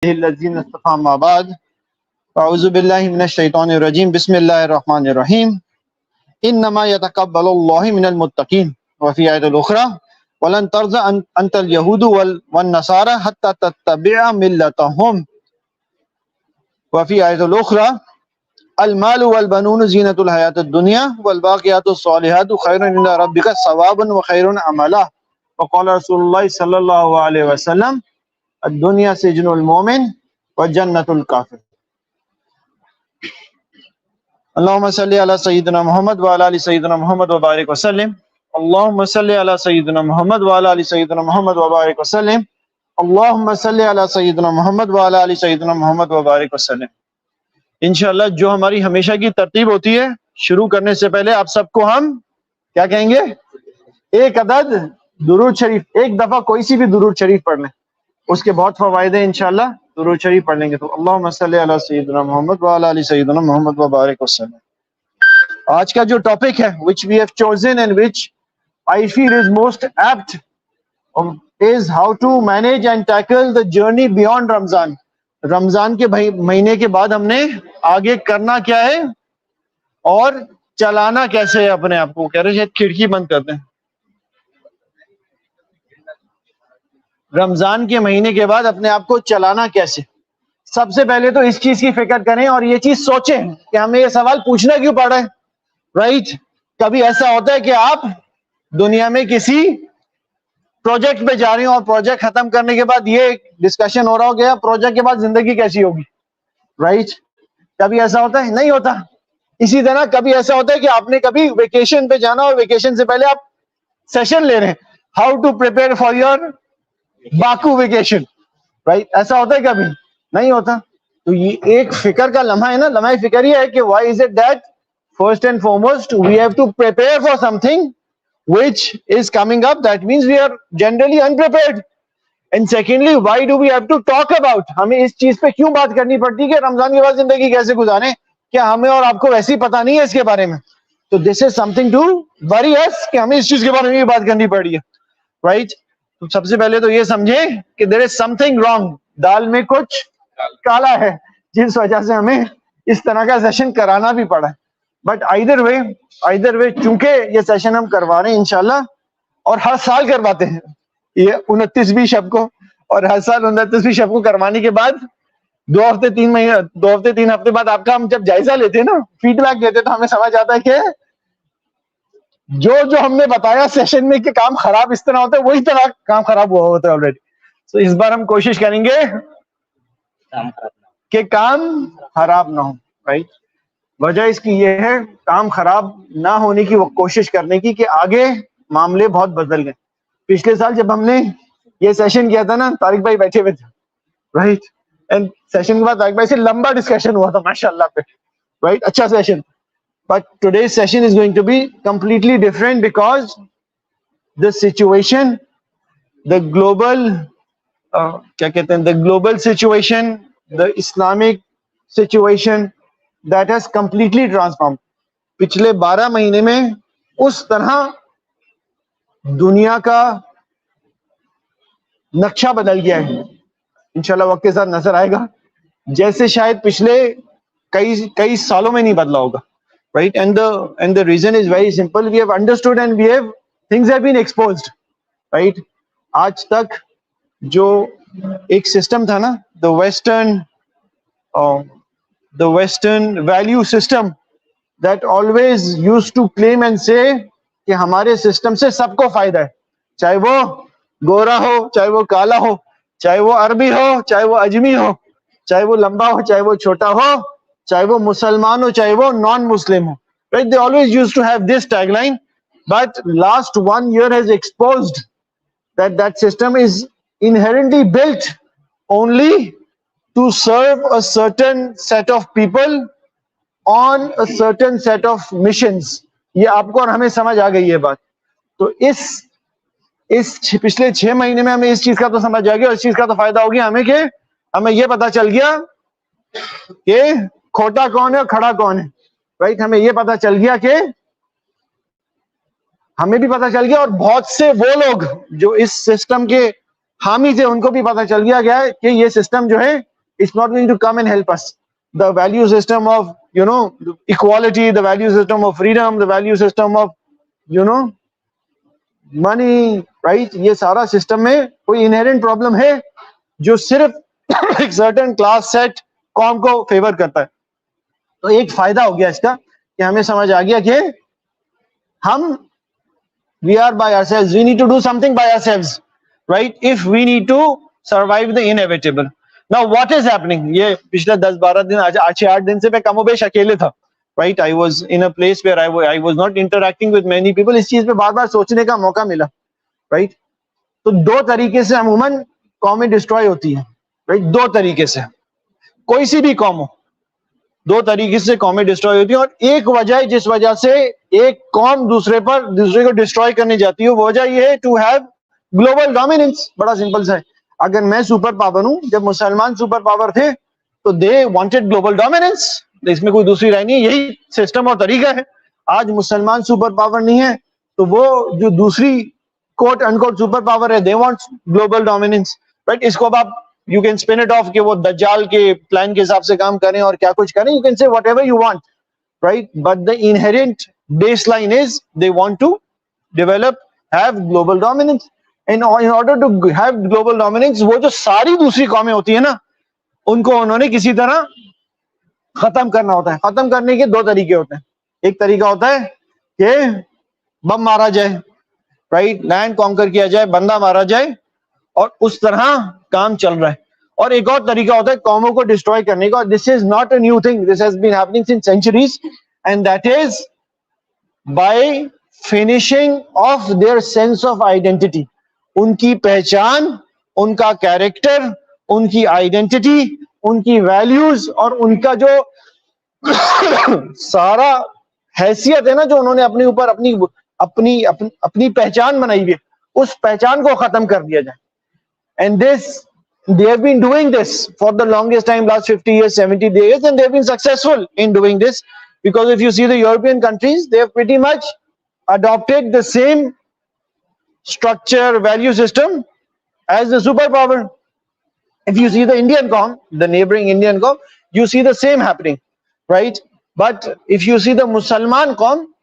الذين اصطفى ما بعد أعوذ بالله من الشيطان الرجيم بسم الله الرحمن الرحيم إنما يتقبل الله من المتقين وفي آية الأخرى ولن ترضى أنت اليهود والنصارى حتى تتبع ملتهم وفي آية الأخرى المال والبنون زينة الحياة الدنيا والباقيات الصالحات خير عند ربك ثوابا وخير عملا وقال رسول الله صلى الله عليه وسلم الدنيا سجن المؤمن وجنة الكافر اللهم صل على سيدنا محمد وعلى آل سيدنا محمد وبارك وسلم اللهم صل على سيدنا محمد وعلى آل سيدنا محمد وبارك وسلم اللهم صل على سيدنا محمد وعلى آل سيدنا محمد وبارك وسلم. انشاءاللہ جو ہماری ہمیشہ کی ترتیب ہوتی ہے، شروع کرنے سے پہلے آپ سب کو ہم کیا کہیں گے؟ ایک عدد درود شریف، ایک دفعہ کوئی سی بھی درود شریف پڑھ لیں، اس کے بہت فوائد ہیں. انشاءاللہ درود شریف پڑھ لیں گے تو اللہم صلی علی سیدنا محمد وعلی آل سیدنا محمد وبارک وسلم. آج کا جو ٹاپک ہے which we have chosen and which I feel is most apt is how to manage and tackle the journey beyond Ramzan. رمضان کے مہینے کے بعد ہم نے آگے کرنا کیا ہے اور چلانا کیسے ہے اپنے آپ کو. کہہ رہے شاید کھڑکی بند کر دیں. رمضان کے مہینے کے بعد اپنے آپ کو چلانا کیسے؟ سب سے پہلے تو اس چیز کی فکر کریں اور یہ چیز سوچیں کہ ہمیں یہ سوال پوچھنا کیوں پڑ رہا ہے. رائٹ؟ کبھی ایسا ہوتا ہے کہ آپ دنیا میں کسی پروجیکٹ پہ جا رہے ہوں اور پروجیکٹ ختم کرنے کے بعد یہ ڈسکشن ہو رہا ہو کہ پروجیکٹ کے بعد زندگی کیسی ہوگی. رائٹ؟ کبھی ایسا ہوتا ہے؟ نہیں ہوتا. اسی طرح کبھی ایسا ہوتا ہے کہ آپ نے کبھی ویکیشن پہ جانا اور ویکیشن سے پہلے آپ سیشن لے رہے ہیں how to prepare for your Baku vacation. Right? ایسا ہوتا ہے کبھی؟ نہیں ہوتا. تو یہ ایک فکر کا لمحہ ہے نا. لمحہ فکر یہ ہے کہ why is it that first and foremost we have to prepare for something which is coming up. That means we are generally unprepared. And secondly, why do we have to talk about? ہمیں اس چیز پہ کیوں بات کرنی پڑتی ہے کہ رمضان کے بعد زندگی کیسے گزاریں؟ کیا ہمیں اور آپ کو ویسے ہی پتہ نہیں ہے اس کے بارے میں؟ تو this is something to worry us کہ ہمیں اس چیز کے بارے میں بھی بات کرنی پڑی ہے. Right? تو سب سے پہلے تو یہ سمجھیں کہ there is something wrong. دال میں کچھ کالا ہے جس وجہ سے ہمیں اس طرح کا سیشن کرانا بھی پڑا ہے. بٹ either way چونکہ یہ سیشن ہم کروا رہے ہیں انشاءاللہ اور ہر سال کرواتے ہیں یہ 29ویں شب کو، اور ہر سال 29ویں شب کو کروانے کے بعد 2 ہفتے 3 ہفتے بعد آپ کا ہم جب جائزہ لیتے ہیں نا، فیڈ بیک دیتے تو ہمیں سمجھ آتا ہے کہ جو ہم نے بتایا سیشن میں کہ کام خراب اس طرح ہوتا ہے وہی طرح کام خراب ہوا ہوتا ہے آلریڈی. تو اس بار ہم کوشش کریں گے کہ کام خراب نہ ہو. رائٹ؟ وجہ اس کی یہ ہے کام خراب نہ ہونے کی کوشش کرنے کی کہ آگے معاملے بہت بدل گئے. پچھلے سال جب ہم نے یہ سیشن کیا تھا نا، طارق بھائی بیٹھے ہوئے تھے. رائٹ؟ اینڈ سیشن کے بعد طارق بھائی سے لمبا ڈسکشن ہوا تھا ماشاءاللہ پہ. رائٹ؟ اچھا session. But today's session is going to be completely different because the situation, the global کیا کہتے ہیں، the global situation, the Islamic situation that has completely transformed. پچھلے 12 مہینے میں اس طرح دنیا کا نقشہ بدل گیا ہے، انشاءاللہ وقت کے ساتھ نظر آئے گا، جیسے شاید پچھلے کئی سالوں میں نہیں بدلا ہوگا. Right? And the reason is very simple. We have understood and things have been exposed. Right? آج تک جو ایک سسٹم تھا نا، the western value system that always used to claim and say کہ ہمارے سسٹم سے سب کو فائدہ ہے، چاہے وہ گورا ہو، چاہے وہ کالا ہو، چاہے وہ عربی ہو، چاہے وہ اجمی ہو، چاہے وہ لمبا ہو، چاہے وہ چھوٹا ہو، چاہے وہ مسلمان ہو، چاہے وہ نان مسلم ہو. Right? They always used to have this tagline, but last 1 year has exposed that system is inherently built only to serve a certain set of people on a certain set of missions. یہ آپ کو اور ہمیں سمجھ آ گئی یہ بات. تو اس پچھلے 6 مہینے میں ہمیں اس چیز کا تو سمجھ آ گیا، اور اس چیز کا تو فائدہ ہو گیا ہمیں کہ ہمیں یہ پتا چل گیا کہ کھوٹا کون ہے اور کھڑا کون ہے. رائٹ؟ ہمیں یہ پتا چل گیا کہ ہمیں بھی پتا چل گیا اور بہت سے وہ لوگ جو اس سسٹم کے حامی تھے ان کو بھی پتا چل گیا کہ یہ سسٹم جو ہے it's not going to come and help us. The value system of, equality, the value system of freedom, the value system of, money, right? یہ سارا سسٹم میں کوئی انہیرنٹ پرابلم ہے جو صرف ایک سرٹن کلاس سیٹ قوم کو فیور کرتا ہے. تو ایک فائدہ ہو گیا اس کا کہ ہمیں سمجھ آ گیا کہ ہم we are by ourselves, we need to do something by ourselves, right? If we need to survive the inevitable. Now what is happening? یہ پچھلے 10-12 دن, آج 8 دن سے میں کم و بیش اکیلے تھا, right? I was in a place where I was not interacting with many people. اس چیز پہ بار بار سوچنے کا موقع ملا, right? تو 2 طریقے سے عموماً قومیں ڈسٹروائے ہوتی ہیں, right? 2 طریقے سے, کوئی سی بھی قوم ہو, 2 طریقے سے قومیں ڈسٹروائے ہوتی ہیں. اور ایک وجہ جس وجہ سے ایک قوم دوسرے کو ڈسٹروائے کرنے جاتی ہے, وہ وجہ یہ ہے ٹو ہیو گلوبل ڈومیننس. بڑا سمپل سا ہے, اگر میں سپر پاور ہوں, جب مسلمان سپر پاور تھے تو دے وانٹڈ گلوبل ڈومیننس, اس میں کوئی دوسری رائے نہیں ہے, یہی سسٹم اور طریقہ ہے. آج مسلمان سپر پاور نہیں ہے تو وہ جو دوسری کوٹ ان کوٹ سپر پاور ہے, they want global dominance, right? اس کو اب آپ you can spin it off کہ وہ دجال کے پلان کے حساب سے کام کریں اور کیا کچھ کریں, you can say whatever you want, right? But the inherent baseline is they want to develop, have global dominance. And in order to have global dominance, وہ جو ساری دوسری قومیں ہوتی ہیں نا, ان کو انہوں نے کسی طرح ختم کرنا ہوتا ہے. ختم کرنے کے 2 طریقے ہوتے ہیں. ایک طریقہ ہوتا ہے کہ بم مارا جائے, رائٹ, لینڈ کانکر کیا جائے, بندہ مارا جائے, اور اس طرح کام چل رہا ہے. اور ایک اور طریقہ ہوتا ہے قوموں کو ڈسٹروائے کرنے کا. This is not a new thing, this has been happening since centuries, and that is by finishing of their sense of identity. ان کی پہچان, ان کا کیریکٹر, ان کی آئیڈینٹی, ان کی ویلیوز, اور ان کا جو سارا حیثیت ہے نا, جو انہوں نے اپنے اوپر اپنی پہچان بنائی ہوئی ہے, اس پہچان کو ختم کر دیا جائے. And they have been doing this for the longest time, last 50 years, 70 years, and they have been successful in doing this, because if you see the European countries, they have pretty much adopted the same structure, value system as the superpower. If you see the Indian com, the neighboring Indian com, you see the same happening, right? But if you see the Musliman com,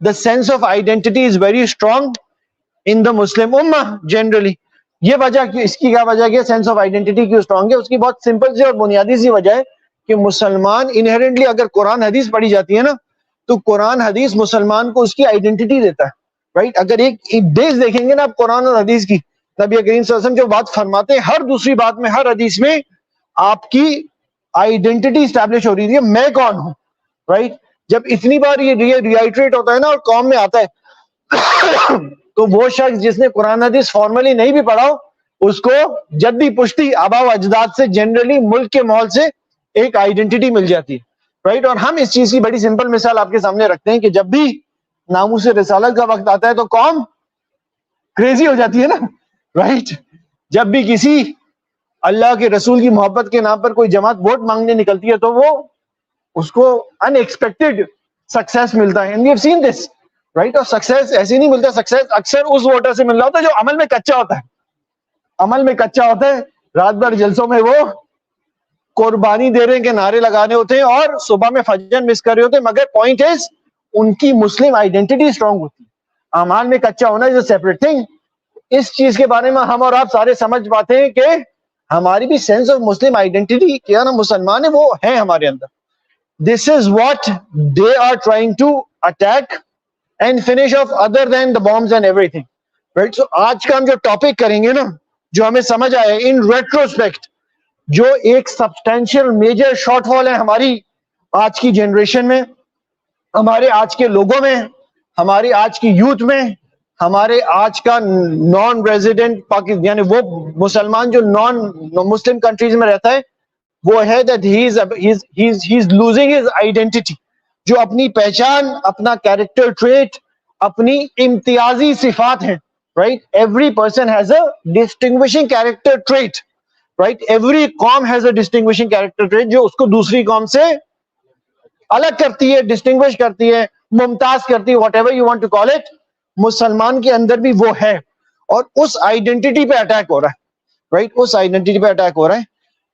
the sense of identity is very strong in the Muslim ummah generally. یہ وجہ اس کی کیا وجہ ہے, sense of identity کیوں strong ہے؟ اس کی بہت سمپل سی اور بنیادی سی وجہ ہے کہ مسلمان انہیرنٹلی, اگر قرآن حدیث پڑھی جاتی ہے نا, تو قرآن حدیث مسلمان کو اس کی آئیڈینٹی دیتا ہے, رائٹ؟ اگر ایک بیس دیکھیں گے نا آپ قرآن اور حدیث کی, نبی کریم صلی اللہ علیہ وسلم جو بات فرماتے ہیں, ہر دوسری بات میں, ہر حدیث میں آپ کی آئیڈینٹی اسٹیبلش ہو رہی ہے, میں کون ہوں, رائٹ؟ جب اتنی بار یہ ریائٹریٹ ہوتا ہے نا اور قوم میں آتا ہے, تو وہ شخص جس نے قرآن حدیث فارملی نہیں بھی پڑھا ہو, اس کو جدی پشتی آبا و اجداد سے, جنرلی ملک کے ماحول سے ایک آئیڈینٹی مل جاتی ہے, رائٹ؟ اور ہم اس چیز کی بڑی سمپل مثال آپ کے سامنے رکھتے ہیں کہ جب بھی ناموس رسالت کا وقت آتا ہے تو قوم کریزی ہو جاتی ہے نا, رائٹ؟ جب بھی کسی اللہ کے رسول کی محبت کے نام پر کوئی جماعت ووٹ مانگنے نکلتی ہے تو وہ اس کو ان ایکسپیکٹڈ سکسیس ملتا ہے, and we have seen this, right? اور سکسیس ایسے نہیں ملتا, سکسیس اکثر اس ووٹر سے مل رہا ہوتا ہے جو عمل میں کچا ہوتا ہے. عمل میں کچا ہوتا ہے, رات بھر جلسوں میں وہ قربانی دے رہے ہیں کہ نعرے لگانے ہوتے ہیں, اور صبح میں فجر مس کر رہے ہوتے ہیں, مگر پوائنٹ از ان کی مسلم آئیڈینٹی اسٹرانگ ہوتی ہے. اعمال میں کچا ہونا از اے سیپریٹ تھنگ. اس چیز کے بارے میں ہم اور آپ سارے سمجھ پاتے ہیں کہ ہماری بھی سینس آف مسلم آئیڈینٹی کیا نا, مسلمان ہے وہ ہے ہمارے اندر. This is what they are trying to attack and finish off, other than the bombs and everything, right? So آج کا ہم جو ٹاپک کریں گے نا, جو ہمیں سمجھ آیا ان ریٹروسپیکٹ, جو ایک سبسٹینشیل میجر شارٹ فال ہے ہماری آج کی جنریشن میں, ہمارے آج کے لوگوں میں, ہماری آج کی یوتھ میں, ہمارے آج کا نان ریزیڈنٹ پاکستان, یعنی وہ مسلمان جو نان مسلم کنٹریز میں رہتا ہے, وہ ہے that he's losing his identity, جو اپنی پہچان, اپنا کیریکٹر ٹریٹ, اپنی امتیازی صفات ہیں, right? Every person has a distinguishing character trait, right? Every قوم has a distinguishing character trait جو اس کو دوسری قوم سے الگ کرتی ہے, ڈسٹنگوش کرتی ہے, ممتاز کرتی ہے, whatever you want to call it. مسلمان کے اندر بھی وہ ہے, اور اس آئیڈینٹی پہ اٹیک ہو رہا ہے، رائٹ، اس آئیڈینٹی پہ اٹیک ہو رہا ہے.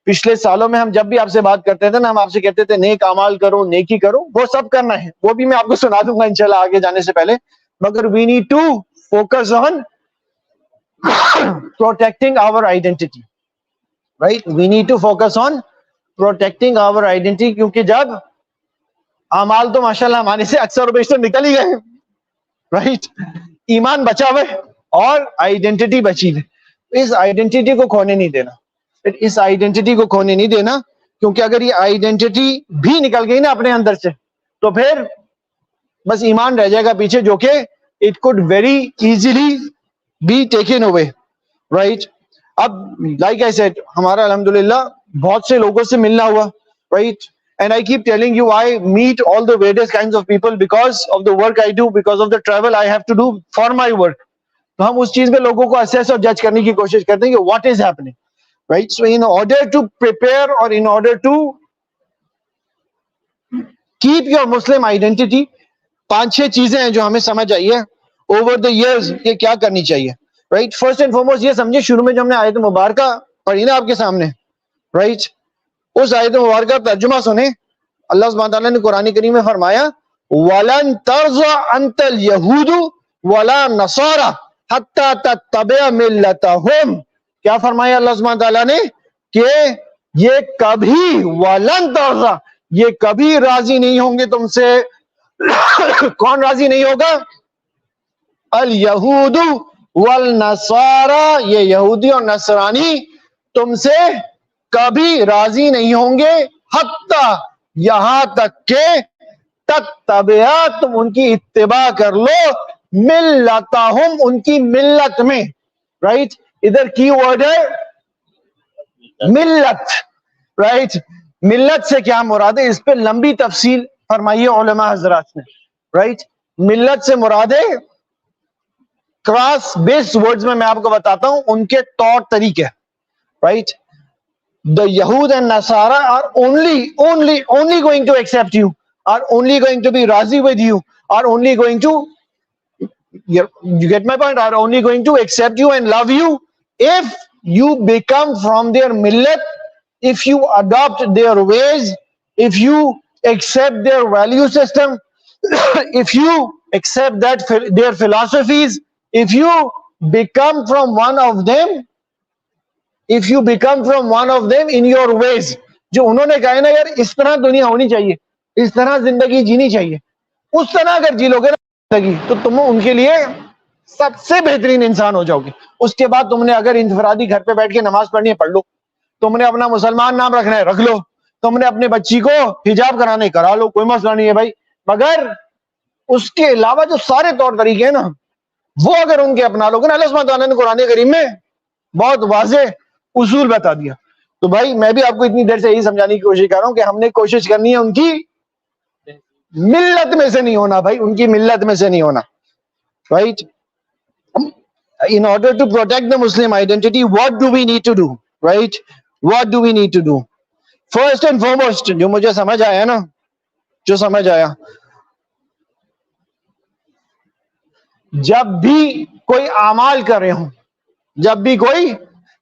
پچھلے سالوں میں ہم جب بھی آپ سے بات کرتے تھے نا، ہم آپ سے کہتے تھے نیک اعمال کرو، نیکی کرو، وہ سب کرنا ہے، وہ بھی میں آپ کو سنا دوں گا انشاءاللہ آگے جانے سے پہلے. مگر we need to focus on protecting our identity, right? We need to focus on protecting our identity, کیونکہ جب اعمال تو ماشاءاللہ ہمارے سے اکثر و بیشتر نکل ہی گئے، رائٹ، ایمان بچا ہوئے اور آئیڈینٹی بچی ہوئی. اس آئیڈینٹی کو کھونے نہیں دینا، اس آئیڈینٹی کو کھونے نہیں دینا، کیونکہ اگر یہ آئیڈینٹی بھی نکل گئی نا اپنے اندر سے تو پھر بس ایمان رہ جائے گا پیچھے، جو کہ it could very easily be taken away, right? اب like I said ہمارا الحمدللہ بہت سے لوگوں سے ملنا ہوا, right? And I keep telling you I meet all the various kinds of people because of the work I do, because of the travel I have to do for my work. تو ہم اس چیز میں لوگوں کو assess اور جج کرنے کی کوشش کرتے ہیں کہ what is happening, right? So in order to prepare or in order to keep your Muslim identity, 5-6 چیزیں ہیں جو ہمیں سمجھ آئی ہے over the years کہ کیا کرنی چاہیے, right? First and foremost یہ سمجھے, شروع میں جو ہم نے آیت مبارکہ پڑھی نا آپ کے سامنے, right? اس آیت مبارکہ ترجمہ سنیں. اللہ سبحانہ تعالیٰ نے قرآن کریم میں فرمایا وَلَن تَرْضَ عَنْكَ الْيَهُودُ وَلَا نَصَارَى حَتَّى تَتَّبِعَ مِلَّتَهُمْ. کیا فرمایا اللہ سبحانہ تعالیٰ نے کہ یہ کبھی وَلَن تَرْضَ, یہ کبھی راضی نہیں ہوں گے تم سے. کون راضی نہیں ہوگا؟ الیہود والنصارى, یہ یہودی اور نصرانی تم سے کبھی راضی نہیں ہوں گے, حتی یہاں تک کہ تتبع, تم ان کی اتباع کر لو, ملتہم, ان کی ملت میں, رائٹ, ادھر کی ورڈ ہے ملت, رائٹ. ملت سے کیا مراد ہے, اس پہ لمبی تفصیل فرمائیے علماء حضرات نے, رائٹ. ملت سے مراد ہے کراس بیسڈ ورڈز میں آپ کو بتاتا ہوں ان کے طور طریقے, right. The Yahud and Nasara are only going to accept you, are only going to be razi with you, are only going to, you get my point, are only going to accept you and love you if you become from their millat, if you adopt their ways, if you accept their value system, if you accept that their philosophies, if you become from one of them, if you become from one of them in your ways. جو انہوں نے کہا ہے نا یار اس طرح دنیا ہونی چاہیے, اس طرح زندگی جینی چاہیے, اس طرح اگر جی لو گے نا زندگی تو تم ان کے لیے سب سے بہترین انسان ہو جاؤ گے. اس کے بعد تم نے اگر انفرادی گھر پہ بیٹھ کے نماز پڑھنی ہے پڑھ لو, تم نے اپنا مسلمان نام رکھنا ہے رکھ لو, تم نے اپنے بچی کو حجاب کرانا ہے کرا لو, کوئی مسئلہ نہیں ہے بھائی. مگر اس کے علاوہ جو سارے طور طریقے ہیں نا وہ اگر ان کے اپنا لو گے نا, اللہ سبحانہ تعالیٰ نے قرآن کریم میں بہت واضح اصول بتا دیا. تو بھائی میں بھی آپ کو اتنی دیر سے یہی سمجھانے کی کوشش کر رہا ہوں کہ ہم نے کوشش کرنی ہے ان کی ملت میں سے نہیں ہونا, بھائی ان کی ملت میں سے نہیں ہونا, right. In order to protect the Muslim identity, what do we need to do, right? What do we need to do? First and foremost, جو مجھے سمجھ آیا نا, جو سمجھ آیا, جب بھی کوئی اعمال کر رہے ہوں, جب بھی کوئی,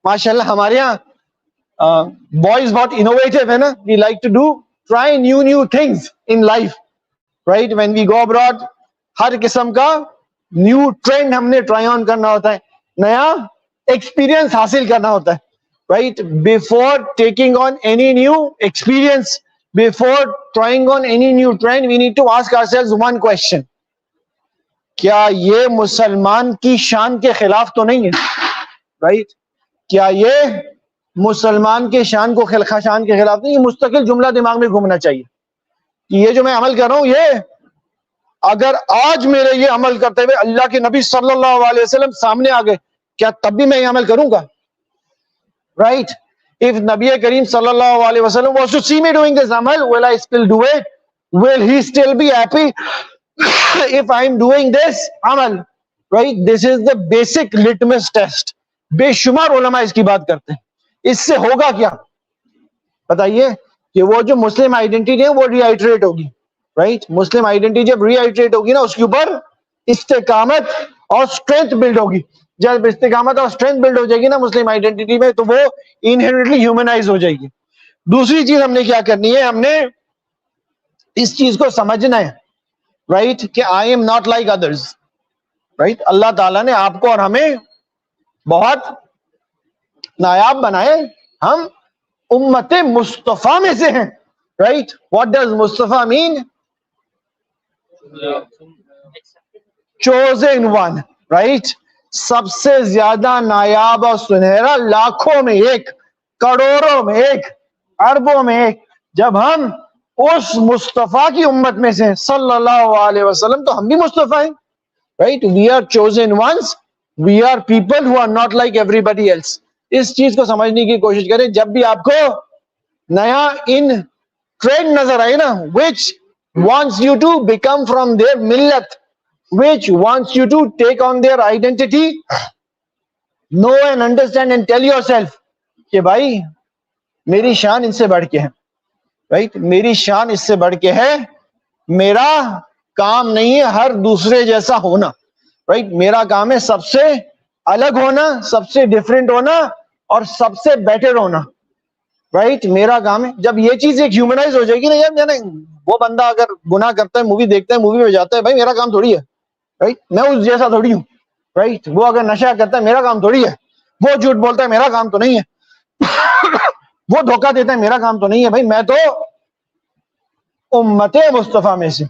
ماشاءاللہ ہمارے یہاں بوائز بہت انوویٹو ہے نا, we like to do try new things in life, right. When we go abroad ہر قسم کا نیو ٹرینڈ ہم نے ٹرائی آن کرنا ہوتا ہے, نیا ایکسپیرئنس حاصل کرنا ہوتا ہے, right. Before taking on any new experience, before trying on any new trend, we need to ask ourselves one question, کیا یہ مسلمان کی شان کے خلاف تو نہیں ہے, رائٹ. کیا یہ مسلمان کے شان کے خلاف نہیں. یہ مستقل جملہ دماغ میں گھومنا چاہیے کہ یہ جو میں عمل کر رہا ہوں, یہ اگر آج میرے یہ عمل کرتے ہوئے اللہ کے نبی صلی اللہ علیہ وسلم سامنے آ گئے, کیا تب بھی میں یہ عمل کروں گا, رائٹ. If نبی کریم صلی اللہ علیہ وسلم was to see me doing this amal, will I still do it? Will he still be happy if I'm doing this amal, right? This is the basic litmus test. بے شمار علماء اس کی بات کرتے ہیں. اس سے ہوگا کیا بتائیے, کہ وہ جو مسلم آئیڈینٹی ہے وہ ری آئیٹریٹ ہوگی, رائٹ. مسلم آئیڈینٹی جب ری آئیٹریٹ ہوگی نا, اس کے اوپر استقامت اور اسٹرینتھ بلڈ ہوگی. جب استقامت اور اسٹرینتھ بلڈ ہو جائے گی نا مسلم آئیڈینٹی میں, تو وہ انہیرنٹلی ہیومنائز ہو جائے گی. دوسری چیز ہم نے کیا کرنی ہے, ہم نے اس چیز کو سمجھنا ہے, رائٹ, کہ I am not like others, right. Allah تعالیٰ نے آپ کو اور ہمیں بہت نایاب بنائے, ہم امت مصطفیٰ میں سے ہیں, رائٹ. واٹ ڈز مصطفیٰ مین؟ chosen one, right. سب سے زیادہ نایاب اور سنہرا, لاکھوں میں ایک, کروڑوں میں ایک, اربوں میں ایک. جب ہم اس مصطفیٰ کی امت میں سے صلی اللہ علیہ وسلم, تو ہم بھی مصطفیٰ ہیں, right. We are chosen ones, we are people who are not like everybody else. اس چیز کو سمجھنے کی کوشش کریں. جب بھی آپ کو نیا ان ٹرینڈ نظر آئے نا, which wants you to become from their millat, which wants you to take on their identity, know and understand and tell yourself کہ بھائی میری شان ان سے بڑھ کے ہے, right. میری شان اس سے بڑھ کے ہے, میرا کام نہیں ہے ہر دوسرے جیسا ہونا, right. میرا کام ہے سب سے الگ ہونا, سب سے ڈفرینٹ ہونا اور سب سے بیٹر ہونا, رائٹ. میرا کام ہے. جب یہ چیز ایک ہیومنائز ہو جائے گی نا یار, وہ بندہ اگر گناہ کرتا ہے, مووی دیکھتا ہے, مووی میں جاتا ہے, بھائی میرا کام تھوڑی ہے, رائٹ. میں اس جیسا تھوڑی ہوں, رائٹ. وہ اگر نشہ کرتا ہے, میرا کام تھوڑی ہے. وہ جھوٹ بولتا ہے, میرا کام تو نہیں ہے. وہ دھوکہ دیتا ہے, میرا کام تو نہیں ہے. بھائی میں تو امت مصطفیٰ میں سے,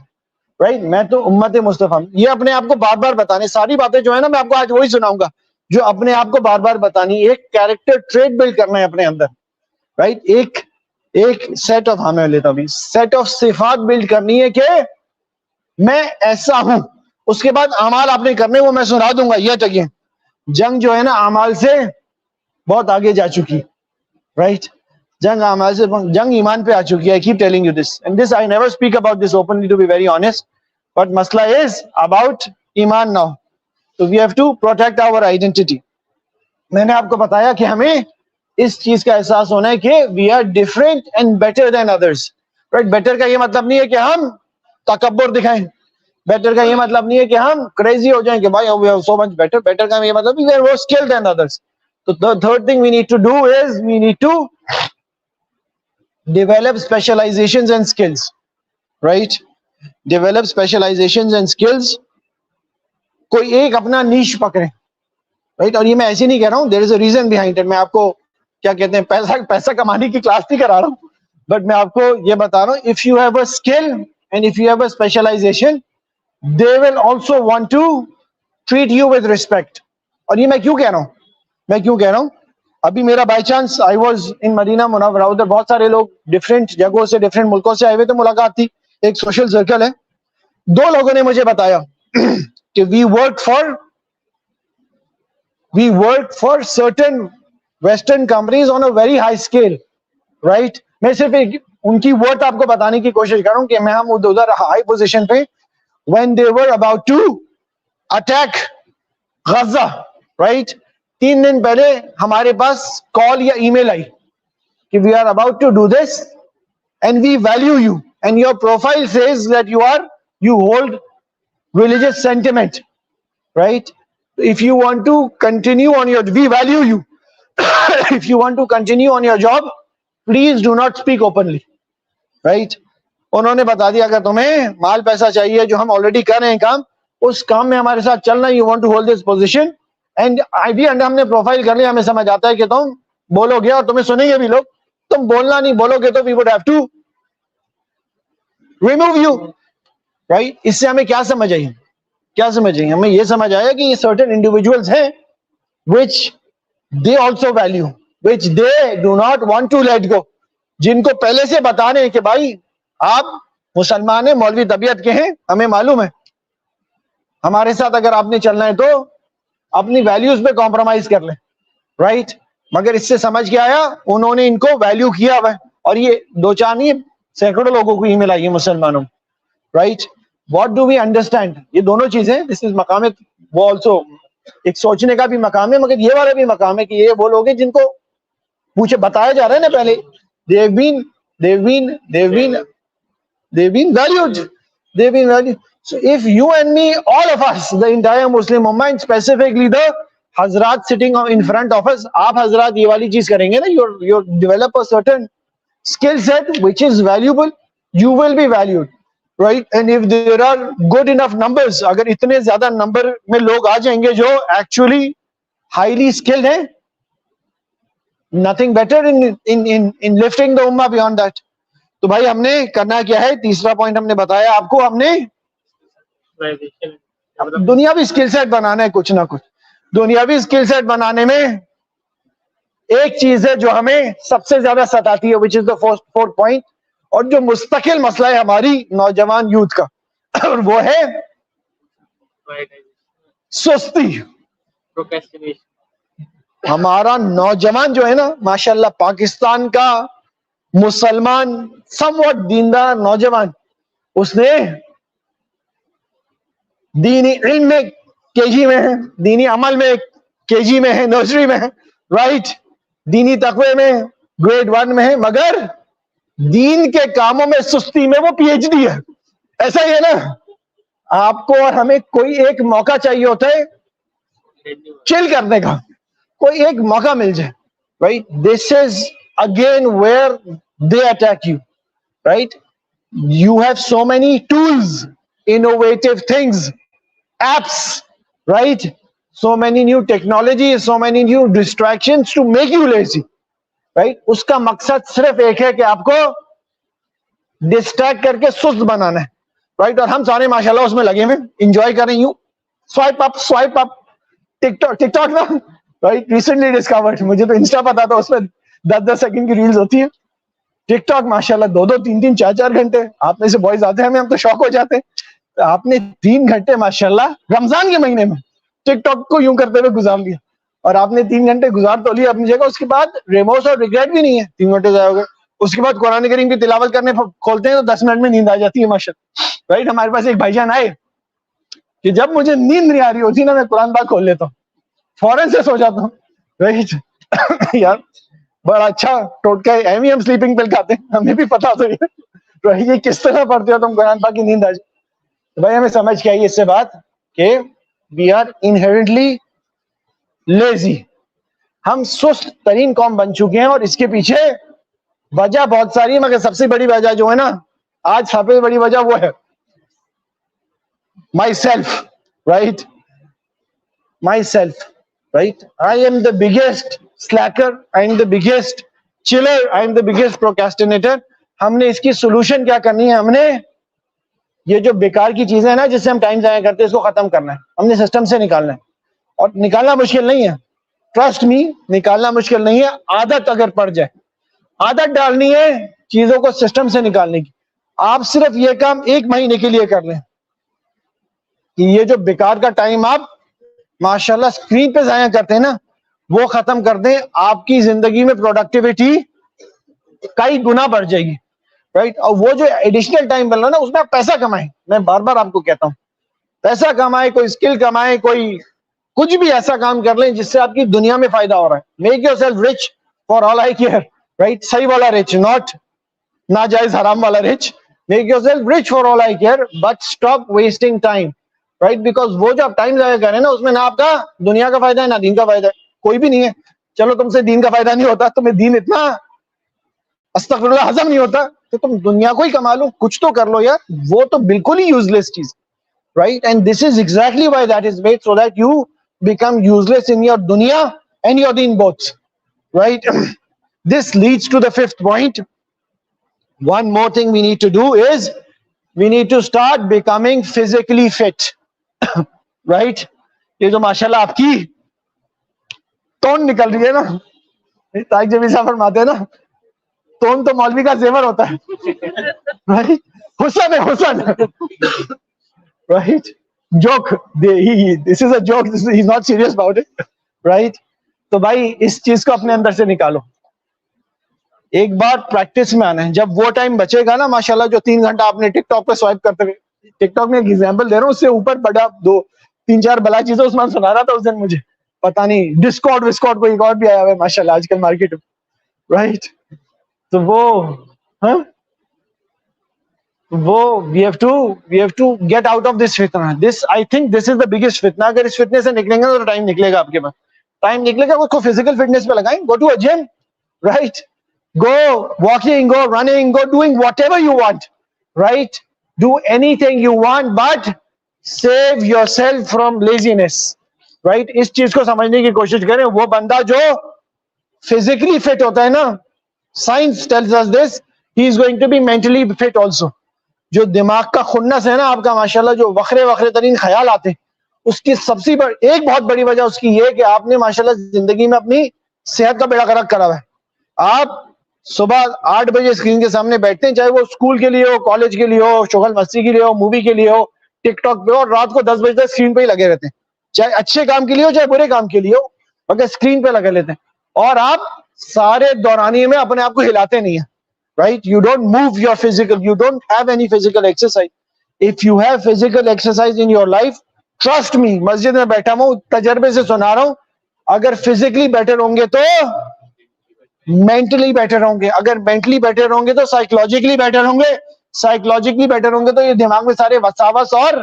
رائٹ. میں تو امت مصطفیٰ. یہ اپنے آپ کو بار بار بتانے, ساری باتیں جو ہے نا میں آپ کو آج وہی سناؤں گا جو اپنے آپ کو بار بار بتانی. ایک کیریکٹر ٹریٹ بلڈ کرنا ہے اپنے اندر, رائٹ. ایک سیٹ آف, میں لیتا ہوں, سیٹ آف صفات بلڈ کرنی ہے کہ میں ایسا ہوں. اس کے بعد اعمال آپ نے کرنے, وہ میں سنا دوں گا. یہ چاہیے جنگ جو ہے نا اعمال سے بہت آگے جا چکی, رائٹ. جنگ اعمال سے, جنگ ایمان پہ آ چکی ہے. I keep telling you this, and this I never speak about this openly to be very honest, but masla is about ایمان now. So we have to protect our identity. میں نے آپ کو بتایا کہ ہمیں اس چیز کا احساس ہونا ہے کہ we are different and better than others, right. better کا یہ مطلب نہیں ہے کہ ہم تکبر دکھائیں. better کا یہ مطلب نہیں ہے کہ ہم crazy ہو جائیں کہ بھائی we are so much better. better کا یہ مطلب we are more skilled than others. So the third thing we need to do is we need to develop specializations and skills, right. develop specializations and skills. کوئی ایک اپنا نیش پکڑیں, right. اور یہ میں ایسے نہیں کہہ رہا ہوں, there is a reason behind it. میں آپ کو کیا کہتے ہیں, پیسہ کمانے کی کلاس نہیں کرا رہا ہوں, بٹ میں آپ کو یہ بتا رہا ہوں, if you have a skill and if you have a specialization, they will also want to treat you with respect. اور یہ میں کیوں کہہ رہا ہوں, ابھی میرا by chance I was in مدینہ منورہ, ادھر بہت سارے لوگ ڈفرینٹ جگہوں سے, ڈفرینٹ ملکوں سے آئے ہوئے تھے, ملاقات تھی, ایک سوشل سرکل ہے. دو لوگوں نے مجھے بتایا کہ we work for certain western companies on a very high scale, right. میں صرف ان کی ورڈ آپ کو بتانے کی کوشش کر رہا ہوں کہ میں ہم ادھر ہائی پوزیشن پہ, when they were about to attack Gaza, right. 3 دن پہلے ہمارے پاس کال یا ای میل آئی کہ we are about to do this and we value you and your profile says that you hold religious sentiment, right. If you want to continue on your, we value you. If you want to continue on your job, please do not speak openly, right. انہوں نے بتا دیا اگر تمہیں مال پیسہ چاہیے, جو ہم آلریڈی کر رہے ہیں کام, اس کام میں ہمارے ساتھ چلنا, you want to hold this position and ہم نے پروفائل کر لیا, ہمیں سمجھ آتا ہے کہ تم بولو گے اور تمہیں سنیں گے بھی لوگ, تم بولنا نہیں بولو گے تو we would have to remove you, right. اس سے ہمیں کیا سمجھ آئی, ہمیں یہ سمجھ آیا کہ یہ certain individuals ہیں which they also value, which they do not want to let go, جن کو پہلے سے بتانے ہیں کہ بھائی آپ مسلمان ہیں, مولوی طبیعت کے ہیں, ہمیں معلوم ہے, ہمارے ساتھ اگر آپ نے چلنا ہے تو اپنی ویلیوز پہ کمپرومائز کر لیں, رائٹ. مگر اس سے سمجھ کے آیا, انہوں نے ان کو ویلیو کیا ہوا ہے, اور یہ 2-4 نہیں, سینکڑوں لوگوں کو ای میل آئی ہے مسلمانوں, right. What do we understand, یہ دونوں چیزیں, دس از مقام, وہ آلسو ایک سوچنے کا بھی مقام ہے, مگر یہ والا بھی مقام ہے کہ یہ وہ لوگ ہیں جن کو پوچھے بتایا جا رہا ہے نا پہلے, they've been valued. So if you and me, all of us, the entire Muslim Ummah, and specifically the حضرات sitting in front of us, آپ حضرات یہ والی چیز کریں گے نا, you develop a certain skill set which is valuable, you will be valued, right? And if there are good enough numbers, اگر اتنے زیادہ نمبر میں لوگ آ جائیں گے جو actually highly skilled ہیں, nothing better in lifting the ummah beyond that. تو بھائی ہم نے کرنا کیا ہے, تیسرا پوائنٹ ہم نے بتایا آپ کو, ہم نے دنیاوی اسکل سیٹ بنانا ہے کچھ نہ کچھ. دنیاوی اسکل سیٹ بنانے میں ایک چیز ہے جو ہمیں سب سے زیادہ ستاتی ہے, which is the fourth point, اور جو مستقل مسئلہ ہے ہماری نوجوان یوتھ کا, اور وہ ہے سستی. ہمارا نوجوان جو ہے نا ماشاءاللہ, پاکستان کا مسلمان سم واٹ دیندار نوجوان, اس نے دینی علم میں KG میں ہے, دینی عمل میں KG میں ہے, نرسری میں ہے, رائٹ, دینی تقوی میں گریڈ 1 میں ہے, مگر دین کے کاموں میں سستی میں وہ PhD ہے. ایسا ہی ہے نا, آپ کو اور ہمیں کوئی ایک موقع چاہیے ہوتا ہے چل کرنے کا, کوئی ایک موقع مل جائے, right? This is again where they attack you, right? You have so many tools, innovative things, apps, right? So many new technologies, so many new distractions to make you lazy, right? اس کا مقصد صرف ایک ہے کہ آپ کو distract کر کے سست بنانا ہے, right? اور ہم سارے ماشاءاللہ اس میں لگے ہوئے, انجوائے کر رہے ہیں, سوائپ اپ ٹک ٹاک نا, رائٹ, ریسنٹلی ڈسکورڈ, مجھے تو انسٹا پتا تھا, اس میں 10 سیکنڈ کی ریلز ہوتی ہیں. ٹک ٹاک ماشاءاللہ 2 3 4 گھنٹے, آپ میں سے بوائز آتے ہیں, ہم تو شوق ہو جاتے ہیں. آپ نے 3 گھنٹے ماشاءاللہ رمضان کے مہینے میں ٹک ٹاک کو یوں کرتے ہوئے گزار لیا, اور آپ نے 3 گھنٹے گزار تو لیا اپنی جگہ, اس کے بعد ریمورس اور ریگریٹ بھی نہیں ہے, 3 گھنٹے ضائع ہو گئے. اس کے بعد قرآن کریم کی تلاوت کرنے کھولتے ہیں تو 10 منٹ میں نیند آ جاتی ہے ماشاءاللہ, رائٹ. ہمارے پاس ایک بھائی جان آئے کہ جب مجھے نیند نہیں آ رہی ہوتی نا, میں قرآن پاک کھول لیتا ہوں, فوراً سے سو جاتا ہوں, رائٹ. یار بڑا اچھا ٹوٹکا ہے, ایویں ہم سلیپنگ پل کھاتے ہیں, ہمیں بھی پتا تو یہ کس طرح پڑھتے ہو تم قرآن پاک کی نیند آ جائے. بھائی ہمیں سمجھ کے آئی اس سے بات کہ وی آر انہیرنٹلی لیزی, ہم سست ترین قوم بن چکے ہیں, اور اس کے پیچھے وجہ بہت ساری ہے, مگر سب سے بڑی وجہ جو ہے نا آج, سب سے بڑی وجہ وہ ہے my self, right, my self, right? I am the biggest slacker, I am the biggest chiller, I am the biggest procrastinator. ہم نے اس کی سولوشن کیا کرنی ہے, ہم نے یہ جو بیکار کی چیزیں ہیں نا جس سے ہم ٹائم ضائع کرتے ہیں, اس کو ختم کرنا ہے, ہم نے سسٹم سے نکالنا ہے. اور نکالنا مشکل نہیں ہے, ٹرسٹ می, نکالنا مشکل نہیں ہے. عادت اگر پڑ جائے, عادت ڈالنی ہے چیزوں کو سسٹم سے نکالنے کی. آپ صرف یہ کام 1 مہینے کے لیے کر لیں کہ یہ جو بیکار کا ٹائم آپ ماشاءاللہ اسکرین پہ ضائع کرتے ہیں نا, وہ ختم کر دیں, آپ کی زندگی میں پروڈکٹیوٹی کئی گنا بڑھ جائے گی, رائٹ. اور وہ جو ایڈیشنل ٹائم بن رہا ہے نا, اس میں آپ پیسہ کمائیں. میں بار بار آپ کو کہتا ہوں, پیسہ کمائیں, کوئی اسکل کمائیں, کوئی کچھ بھی ایسا کام کر لیں جس سے آپ کی دنیا میں فائدہ ہو رہا ہے. Make your self rich for all I care, right, صحیح والا رچ, ناٹ ناجائز حرام والا rich. Make your self rich for all I care, but stop wasting time, right, because وہ جو آپ ٹائم ضائع کر رہے ہیں نا, اس میں نہ آپ کا دنیا کا فائدہ ہے نہ دین کا فائدہ ہے, کوئی بھی نہیں ہے. چلو تم سے دین کا فائدہ نہیں ہوتا, تمہیں دین اتنا استغفر اللہ ہضم نہیں ہوتا, تو تم دنیا کو ہی کما لو, کچھ تو کر لو یار, وہ تو بالکل ہی یوز لیس چیز, right. And this is exactly why that is made, so that you become useless in your دنیا اینڈ یور دین both, right. This leads to the 5th point. One more thing we need to do is we need to start becoming physically fit. Right, یہ جو ماشاءاللہ آپ کی تون نکل رہی ہے نا, طارق جمیل صاحب فرماتے ہیں نا, تون تو مولوی کا زیور ہوتا ہے, رائٹ, حسن ہے حسن, right. Joke, this is a joke, he is not serious about it, right. تو بھائی اس چیز کو اپنے اندر سے نکالو, ایک بار پریکٹس میں آنا ہے. جب وہ ٹائم بچے گا نا ماشاءاللہ, جو 3 گھنٹہ آپ نے ٹک ٹاک پہ سوائپ کرتے ہوئے, ٹک ٹاک میں ایک ایگزامپل دے رہا ہوں, اس سے اوپر بڑا 2-3-4 بلا چیزیں عثمان سنا رہا تھا اس دن مجھے, پتا نہیں ڈسکارڈ وسکارڈ کوئی اور بھی آیا ہوا ہے ماشاءاللہ آج کل مارکیٹ میں, رائٹ. تو وہ we have to get out of this fitna. This I think this is the biggest fitna. اگر اس فتنے سے نکلیں گے تو ٹائم نکلے گا آپ کے پاس. ٹائم نکلے گا اس کو فزیکل فٹنس پہ لگائیں. Go to a gym, right, go walking, go running, go doing whatever you want, right? Do anything you want, but save yourself from laziness, right? اس چیز کو سمجھنے کی کوشش کریں. وہ بندہ جو physically fit ہوتا ہے نا, science tells us this, he is going to be mentally fit also. جو دماغ کا خنس ہے نا آپ کا, ماشاءاللہ, جو وکھرے ترین خیال آتے ہیں, اس کی سب سے ایک بہت بڑی وجہ اس کی یہ کہ آپ نے ماشاءاللہ زندگی میں اپنی صحت کا بیڑا غرق کرا ہوا ہے. آپ صبح 8 بجے اسکرین کے سامنے بیٹھتے ہیں, چاہے وہ اسکول کے لیے ہو, کالج کے لیے ہو, شغل مستی کے لیے ہو, مووی کے لیے ہو, ٹک ٹاک پہ ہو, اور رات کو 10 بجے تک اسکرین پہ ہی لگے رہتے ہیں, چاہے اچھے کام کے لیے ہو چاہے برے کام کے لیے ہو, مگر اسکرین پہ لگے لیتے ہیں. اور آپ سارے دورانیے میں اپنے آپ کو ہلاتے نہیں ہیں, right. You don't move your physical, you don't have any physical exercise. If you have physical exercise in your life, trust me, مسجد میں بیٹھا ہوں, تجربے سے سنا رہا ہوں, اگر فزیکلی بیٹر ہوں گے تو مینٹلی بیٹر ہوں گے, اگر مینٹلی بیٹر ہوں گے تو سائیکولوجیکلی بیٹر ہوں گے, سائیکولوجیکلی بیٹر ہوں گے تو یہ دماغ میں سارے وساوس اور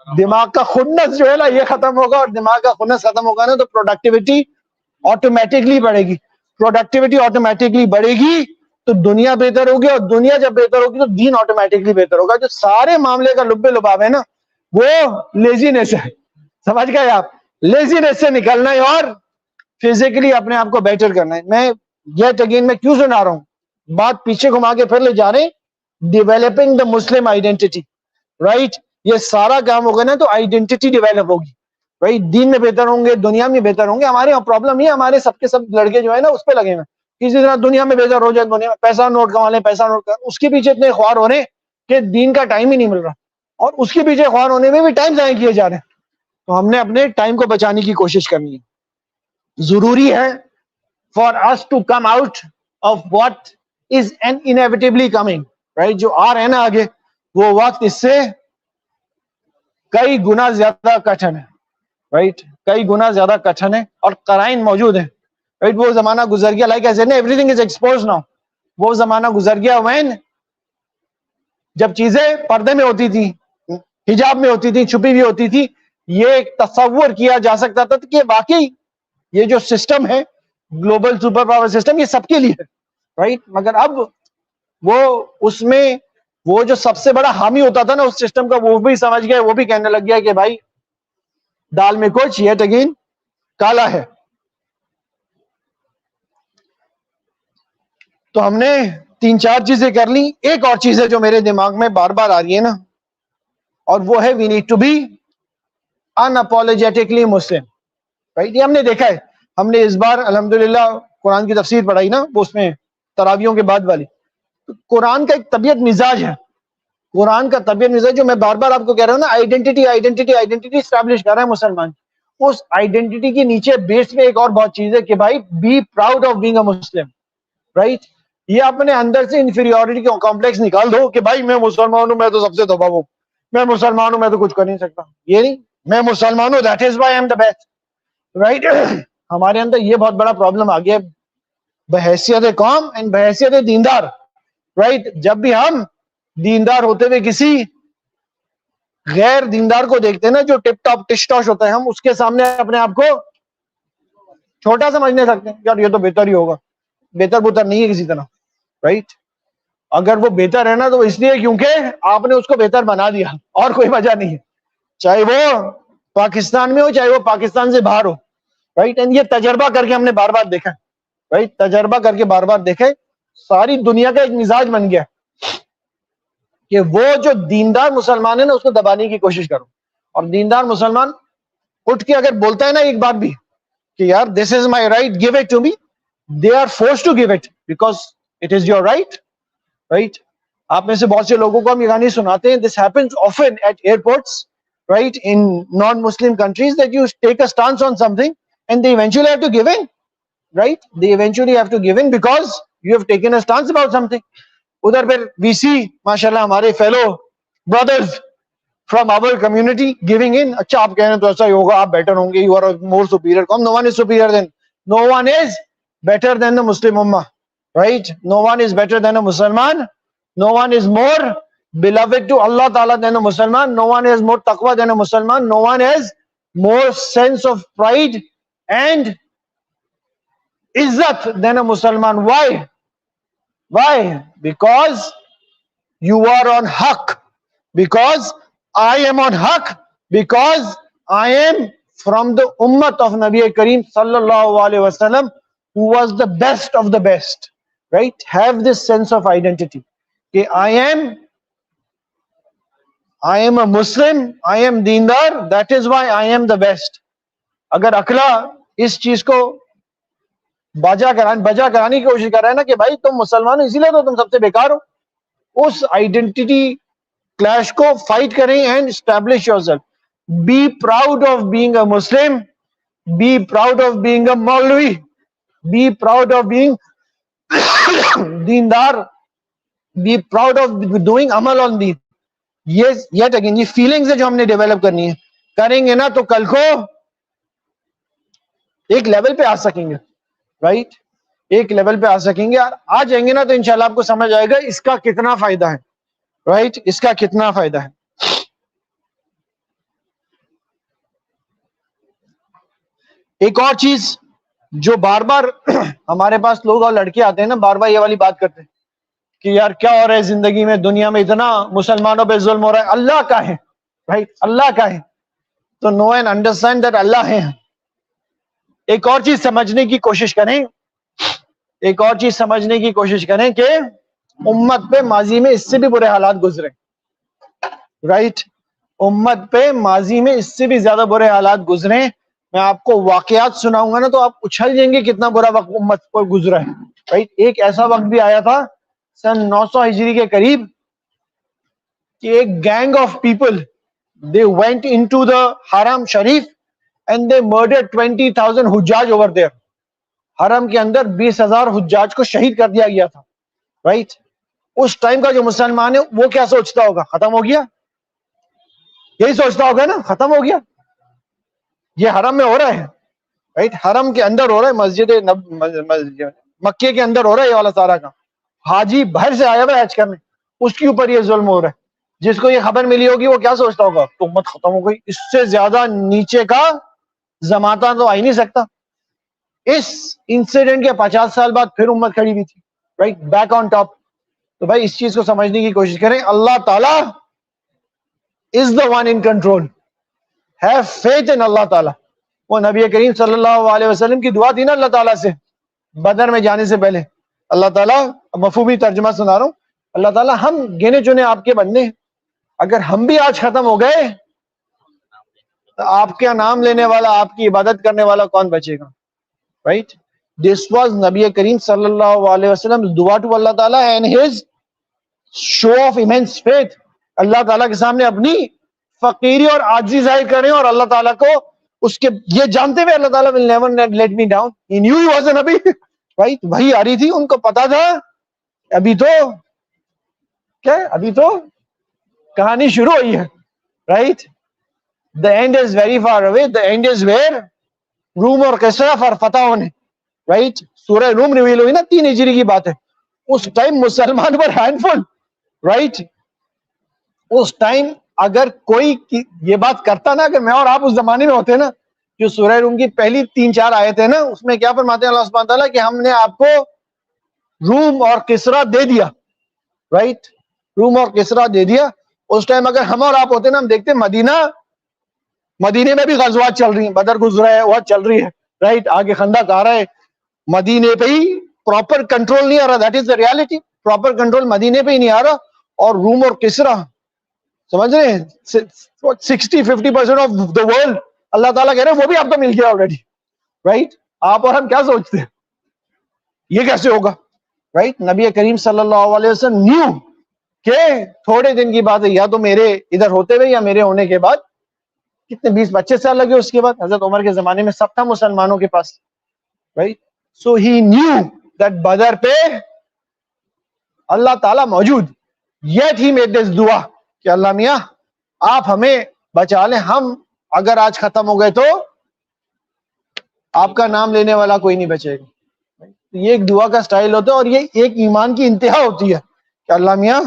دماغ کا خنس جو ہے نا یہ ختم ہوگا, اور دماغ کا خنس ختم ہوگا نا تو پروڈکٹیوٹی آٹومیٹکلی بڑھے گی. پروڈکٹیوٹی آٹومیٹکلی بڑھے گی تو دنیا بہتر ہوگی, اور دنیا جب بہتر ہوگی تو دین آٹومیٹکلی بہتر ہوگا. جو سارے معاملے کا لب لباب ہے نا وہ لیزینس ہے, سمجھ گئے آپ؟ لیزینس سے نکلنا ہے اور فزیکلی اپنے آپ کو بیٹر کرنا ہے. میں یٹ اگین میں کیوں سنا رہا ہوں, بات پیچھے گھما کے پھر لے جا رہے ہیں. Developing the Muslim identity, right. یہ سارا کام ہوگا نا تو آئیڈینٹی ڈیولپ ہوگی, رائٹ. دین میں بہتر ہوں گے, دنیا میں بہتر ہوں گے. ہمارے یہاں پرابلم یہ, ہمارے سب کے سب لڑکے جو ہے نا اس پہ لگے ہوئے, کسی طرح دنیا میں بہتر ہو جائے, دنیا میں پیسہ نوٹ کما لیں, پیسہ نوٹ کر, اس کے پیچھے اتنے خوار ہو رہے ہیں کہ دین کا ٹائم ہی نہیں مل رہا, اور اس کے پیچھے خوار ہونے میں بھی ٹائم ضائع کیے جا رہے ہیں. تو ہم نے اپنے ٹائم کو بچانے کی کوشش کرنی ہے. ضروری ہے for us to come out of what is inevitably coming, right? جو آ رہے ہیں نا آگے, وہ وقت اس سے کئی گنا زیادہ کٹھن ہے, right? کئی گنا زیادہ کٹھن ہے, اور قرائن موجود ہیں, right? وہ زمانہ گزر گیا, like I said, everything is exposed now. وہ زمانہ گزر گیا when جب چیزیں پردے میں ہوتی تھی, حجاب میں ہوتی تھی, چھپی ہوئی ہوتی تھی. یہ ایک تصور کیا جا سکتا تھا کہ واقعی یہ جو سسٹم ہے, گلوبل سپر پاور سسٹم, یہ سب کے لیے ہے, رائٹ. مگر اب وہ اس میں وہ جو سب سے بڑا حامی ہوتا تھا نا اس سسٹم کا, وہ بھی سمجھ گیا, وہ بھی کہنے لگ گیا کہ بھائی دال میں کچھ یٹ اگین کالا ہے. تو ہم نے 3-4 چیزیں کر لی. ایک اور چیز ہے جو میرے دماغ میں بار بار آ رہی ہے نا, اور وہ ہے we need to be unapologetically Muslim, right. یہ ہم نے دیکھا ہے, ہم نے اس بار الحمدللہ قرآن کی تفسیر پڑھائی نا, وہ اس میں تراویحوں کے بعد والی. قرآن کا ایک طبیعت مزاج ہے, قرآن کا طبیعت مزاج جو میں بار بار آپ کو کہہ رہا ہوں نا, آئیڈینٹی اسٹیبلش کر رہا ہے مسلمان. اس آئیڈینٹی کے نیچے بیس میں ایک اور بہت چیز ہے کہ بھائی be proud of being a Muslim, right. یہ اپنے اندر سے انفیریورٹی کمپلیکس نکال دو کہ بھائی میں مسلمان ہوں, میں تو سب سے دبا ہوں, میں مسلمان ہوں, میں تو کچھ کر نہیں سکتا. یہ نہیں, میں مسلمان ہوں, that is why I am the best, right. ہمارے اندر یہ بہت بڑا پرابلم آ گیا بحیثیت قوم اینڈ بحیثیت دیندار, رائٹ. جب بھی ہم دیندار ہوتے ہوئے کسی غیر دیندار کو دیکھتے ہیں نا جو ٹپ ٹاپ ٹش ٹاش ہوتا ہے, ہم اس کے سامنے اپنے آپ کو چھوٹا سمجھنے سکتے ہیں, یار یہ تو بہتر ہی ہوگا. بہتر بہتر نہیں ہے کسی طرح, رائٹ. اگر وہ بہتر ہے نا تو اس لیے کیونکہ آپ نے اس کو بہتر بنا دیا, اور کوئی وجہ نہیں ہے. چاہے وہ پاکستان میں ہو چاہے وہ پاکستان سے باہر ہو, رائٹ. اینڈ یہ تجربہ کر کے ہم نے بار بار دیکھا, رائٹ. تجربہ کر کے بار بار دیکھے, ساری دنیا کا ایک مزاج بن گیا کہ وہ جو دیندار مسلمان ہے نا اس کو دبانے کی کوشش کرو. اور دیندار مسلمان اٹھ کے اگر بولتا ہے نا ایک بار بھی کہ یار this is my right, give it to me, they are forced to give it because it is your right, right. آپ میں سے بہت سے لوگوں کو ہم یہ کہانی سناتے ہیں, this happens often at airports, right, in non-Muslim countries, that you take a stance on something and they eventually have to give in, right. They eventually have to give in because you have taken a stance about something. ادھر پھر we see ماشاءاللہ ہمارے fellow brothers from our community giving in. اچھا آپ کہہ رہے ہیں تو ایسا ہی ہوگا, آپ بیٹر ہوں گے, you are more superior. No one is superior than, no one is better than the Muslim ummah, right. No one is better than a Musliman, no one is more beloved to Allah Ta'ala than a Musliman, no one has more taqwa than a Musliman, no one has more sense of pride and izzat than a Musliman. Why? Why? Because you are on haqq, because I am on haqq, because I am from the ummat of Nabi Kareem sallallahu alaihi wasallam, who was the best of the best. Right? Have this sense of identity. Okay, I am a Muslim, I am deendar, that is why I am the best. اگر اکلا اس چیز کو بجا کرانے کی کوشش کر رہا ہے نا کہ بھائی تم مسلمان ہو اسی لیے تو تم سب سے بیکار ہو, اس آئیڈینٹی کلیش کو فائٹ کریں and establish yourself. Be proud of being a Muslim, be proud of being a maulvi, be proud of being دیندار, بی پراؤڈ آف ڈوئنگ عمل آن دین. یہ اگین یہ فیلنگز ہے جو ہم نے ڈیولپ کرنی ہے. کریں گے نا تو کل کو ایک لیول پہ آ سکیں گے. رائٹ, ایک لیول پہ آ سکیں گے. آ جائیں گے نا تو انشاءاللہ آپ کو سمجھ آئے گا اس کا کتنا فائدہ ہے. رائٹ, اس کا کتنا فائدہ ہے. ایک اور چیز جو بار بار ہمارے پاس لوگ اور لڑکے آتے ہیں نا, بار بار یہ والی بات کرتے ہیں کہ یار کیا ہو رہا ہے زندگی میں, دنیا میں اتنا مسلمانوں پہ ظلم ہو رہا ہے, اللہ کا ہے. رائٹ, اللہ کا ہے. تو نو اینڈ انڈرسٹینڈ دیٹ اللہ ہے. ایک اور چیز سمجھنے کی کوشش کریں, ایک اور چیز سمجھنے کی کوشش کریں کہ امت پہ ماضی میں اس سے بھی برے حالات گزرے. رائٹ, امت پہ ماضی میں اس سے بھی زیادہ برے حالات گزرے. میں آپ کو واقعات سناؤں گا نا تو آپ اچھل جائیں گے کتنا برا وقت امت پر گزرا ہے. رائٹ, ایک ایسا وقت بھی آیا تھا سن 900 ہجری کے قریب کہ ایک gang of people they went into the حرم شریف and they murdered 20,000 Hajjaj over there. حرم کے اندر 20,000 حجاج کو شہید کر دیا گیا تھا. رائٹ, اس ٹائم کا جو مسلمان ہے وہ کیا سوچتا ہوگا, ختم ہو گیا, یہی سوچتا ہوگا نا, ختم ہو گیا. یہ حرم میں ہو رہا ہے. رائٹ, حرم کے اندر ہو رہا ہے, مسجد مکے کے اندر ہو رہا ہے یہ والا سارا کام. حاجی باہر سے آیا ہوا ہے حج کرنے, اس کے اوپر یہ ظلم ہو رہا ہے. جس کو یہ خبر ملی ہوگی وہ کیا سوچتا ہوگا, تو امت ختم ہو گئی. اس سے زیادہ نیچے کا زمانہ تو آ ہی نہیں سکتا. اس انسیڈنٹ کے 50 سال بعد پھر امت کھڑی ہوئی تھی. Right, back on top. تو بھائی اس چیز کو سمجھنے کی کوشش کریں, اللہ تعالیٰ is the one in control. Have faith in Allah تعالیٰ. وہ نبی کریم صلی اللہ علیہ وسلم کی دعا تھی نا اللہ تعالیٰ سے بدر میں جانے سے پہلے. اللہ تعالیٰ, مفہومی ترجمہ سنا رہا ہوں, اللہ تعالیٰ ہم گنے چنے آپ کے بندے ہیں, اگر ہم بھی آج ختم ہو گئے تو آپ کا نام لینے والا, آپ کی عبادت کرنے والا کون بچے گا. رائٹ, دس واز نبی کریم صلی اللہ علیہ وسلم دعا ٹو اللہ تعالیٰ and his show of immense faith. Allah تعالیٰ کے سامنے اپنی فقیری اور عاجزی ظاہر کریں اور اللہ تعالیٰ کو اس کے یہ جانتے ہوئے اللہ تعالیٰ will never let me down. He knew he was a Nabi. Right, وہی آ رہی تھی, ان کو پتا تھا ابھی تو کیا, ابھی تو کہانی شروع ہوئی ہے. Right, the end is very far away. The end is where روم اور کسرا فر فتح ہونے. رائٹ, سورہ روم ریویل ہوئی نا 3 ہجری کی بات ہے. اس ٹائم مسلمان پر ہینڈ فل. رائٹ, اس ٹائم اگر کوئی یہ بات کرتا نا, اگر میں اور آپ اس زمانے میں ہوتے نا, جو سورہ روم کی پہلی 3-4 آیتیں نا, اس میں کیا فرماتے ہیں اللہ سبحانہ تعالیٰ کہ ہم نے آپ کو روم اور کسرا دے دیا. رائٹ, روم اور کسرا دے دیا. اس ٹائم اگر ہم اور آپ ہوتے نا, ہم دیکھتے مدینے میں بھی غزوات چل رہی ہیں, بدر گزرا ہے, وہ چل رہی ہے. رائٹ, آگے خندق آ رہا ہے, مدینے پہ ہی پراپر کنٹرول نہیں آ رہا. That is the reality. Proper control مدینے پہ ہی نہیں آ رہا. اور روم اور کسرا, سمجھ رہے ہیں, 60-50% آف دا ورلڈ اللہ تعالیٰ کہہ رہے ہیں وہ بھی آپ کو مل گیا آلریڈی. رائٹ, آپ اور ہم کیا سوچتے ہیں یہ کیسے ہوگا. رائٹ, نبی کریم صلی اللہ علیہ وسلم نیو کہ تھوڑے دن کی بات ہے, یا تو میرے ادھر ہوتے ہوئے یا میرے ہونے کے بعد. کتنے 20-25 سال لگے اس کے بعد. حضرت عمر کے زمانے میں سب تھا مسلمانوں کے پاس. Right, so he knew that Badr پہ اللہ تعالیٰ موجود. یٹ ہی میڈ دس دعا کہ اللہ میاں آپ ہمیں بچا لیں, ہم اگر آج ختم ہو گئے تو آپ کا نام لینے والا کوئی نہیں بچے گا. یہ ایک دعا کا سٹائل ہوتا ہے اور یہ ایک ایمان کی انتہا ہوتی ہے کہ اللہ میاں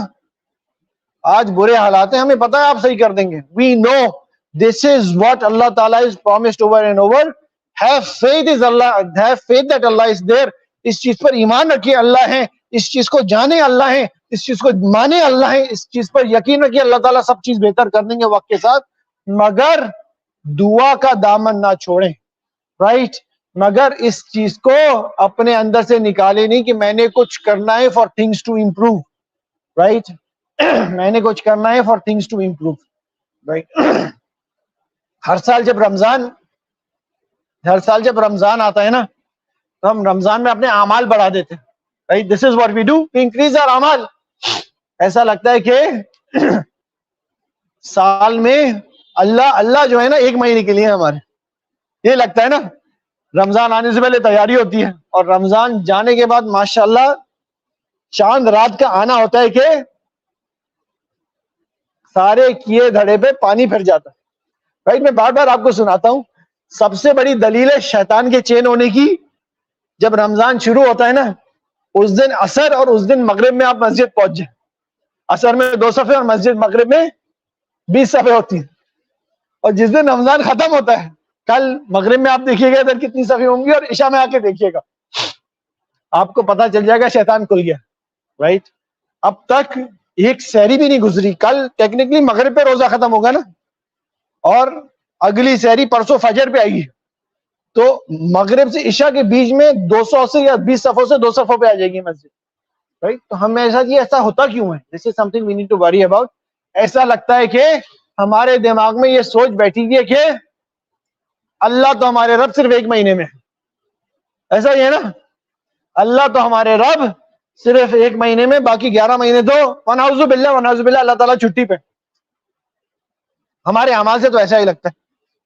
آج برے حالات ہیں, ہمیں پتا ہے آپ صحیح کر دیں گے. وی نو This is what Allah Ta'ala is promised over and over. Have faith is Allah. Have faith that Allah is there. اس چیز پر ایمان رکھیے اللہ ہے, اس چیز کو جانے اللہ ہے, اس چیز کو مانے اللہ ہے, اس چیز پر یقین رکھیے اللہ تعالیٰ سب چیز بہتر کر دیں گے وقت کے ساتھ. مگر دعا کا دامن نہ چھوڑیں, رائٹ. مگر اس چیز کو اپنے اندر سے نکالے نہیں کہ میں نے کچھ کرنا ہے for things to improve, right. میں نے کچھ کرنا ہے for things to improve, right. ہر سال جب رمضان آتا ہے نا تو ہم رمضان میں اپنے اعمال بڑھا دیتے ہیں, right. This is what we do, to increase our اعمال. ایسا لگتا ہے کہ سال میں اللہ جو ہے نا ایک مہینے کے لیے ہمارے, یہ لگتا ہے نا. رمضان آنے سے پہلے تیاری ہوتی ہے اور رمضان جانے کے بعد ماشاءاللہ چاند رات کا آنا ہوتا ہے کہ سارے کیے دھڑے پہ پانی پھر جاتا ہے, رائٹ. میں بار بار آپ کو سناتا ہوں, سب سے بڑی دلیل ہے شیطان کے چین ہونے کی, جب رمضان شروع ہوتا ہے نا اس دن عصر اور اس دن مغرب میں آپ مسجد پہنچ جائیں. عصر میں 2 صفحے اور مسجد مغرب میں 20 صفحے ہوتی ہیں. اور جس دن رمضان ختم ہوتا ہے کل مغرب میں آپ دیکھیے گا ادھر کتنی صفحے ہوں گی اور عشاء میں آ کے دیکھیے گا, آپ کو پتا چل جائے گا شیطان کھل گیا, رائٹ. اب تک ایک سحری بھی نہیں گزری. کل ٹیکنیکلی مغرب پہ روزہ ختم ہوگا نا اور اگلی سحری پرسوں فجر پہ آئے گی, تو مغرب سے عشاء کے بیچ میں 200 سے یا 20 صفوں سے 2 صفوں پہ آ جائے گی مسجد, رائٹ. تو ہمیں ایسا ہوتا کیوں ہے؟ This is something we need to worry about. ایسا لگتا ہے کہ ہمارے دماغ میں یہ سوچ بیٹھی ہوئی ہے کہ اللہ تو ہمارے رب صرف 1 مہینے میں ہے. ایسا ہی ہے نا, اللہ تو ہمارے رب صرف 1 مہینے میں, باقی 11 مہینے تو ونعوذ باللہ اللہ تعالیٰ چھٹی پہ. ہمارے اعمال سے تو ایسا ہی لگتا ہے.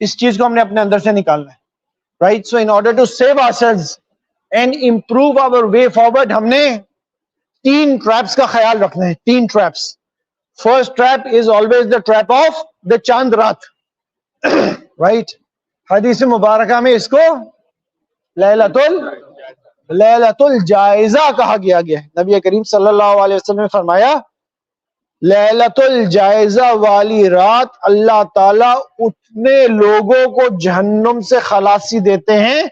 اس چیز کو ہم نے اپنے اندر سے نکالنا ہے, right. So in order to save ourselves and improve our way forward, ہم نے 3 ٹریپس کا خیال رکھنا ہے. 3 traps. First trap is always the trap of the Chand Raat, right. حدیث مبارکہ میں اس کو لیلۃ الجائزہ کہا گیا ہے. نبی کریم صلی اللہ علیہ وسلم نے فرمایا لیلۃ الجائزہ والی رات اللہ تعالیٰ اتنے لوگوں کو جہنم سے خلاصی دیتے ہیں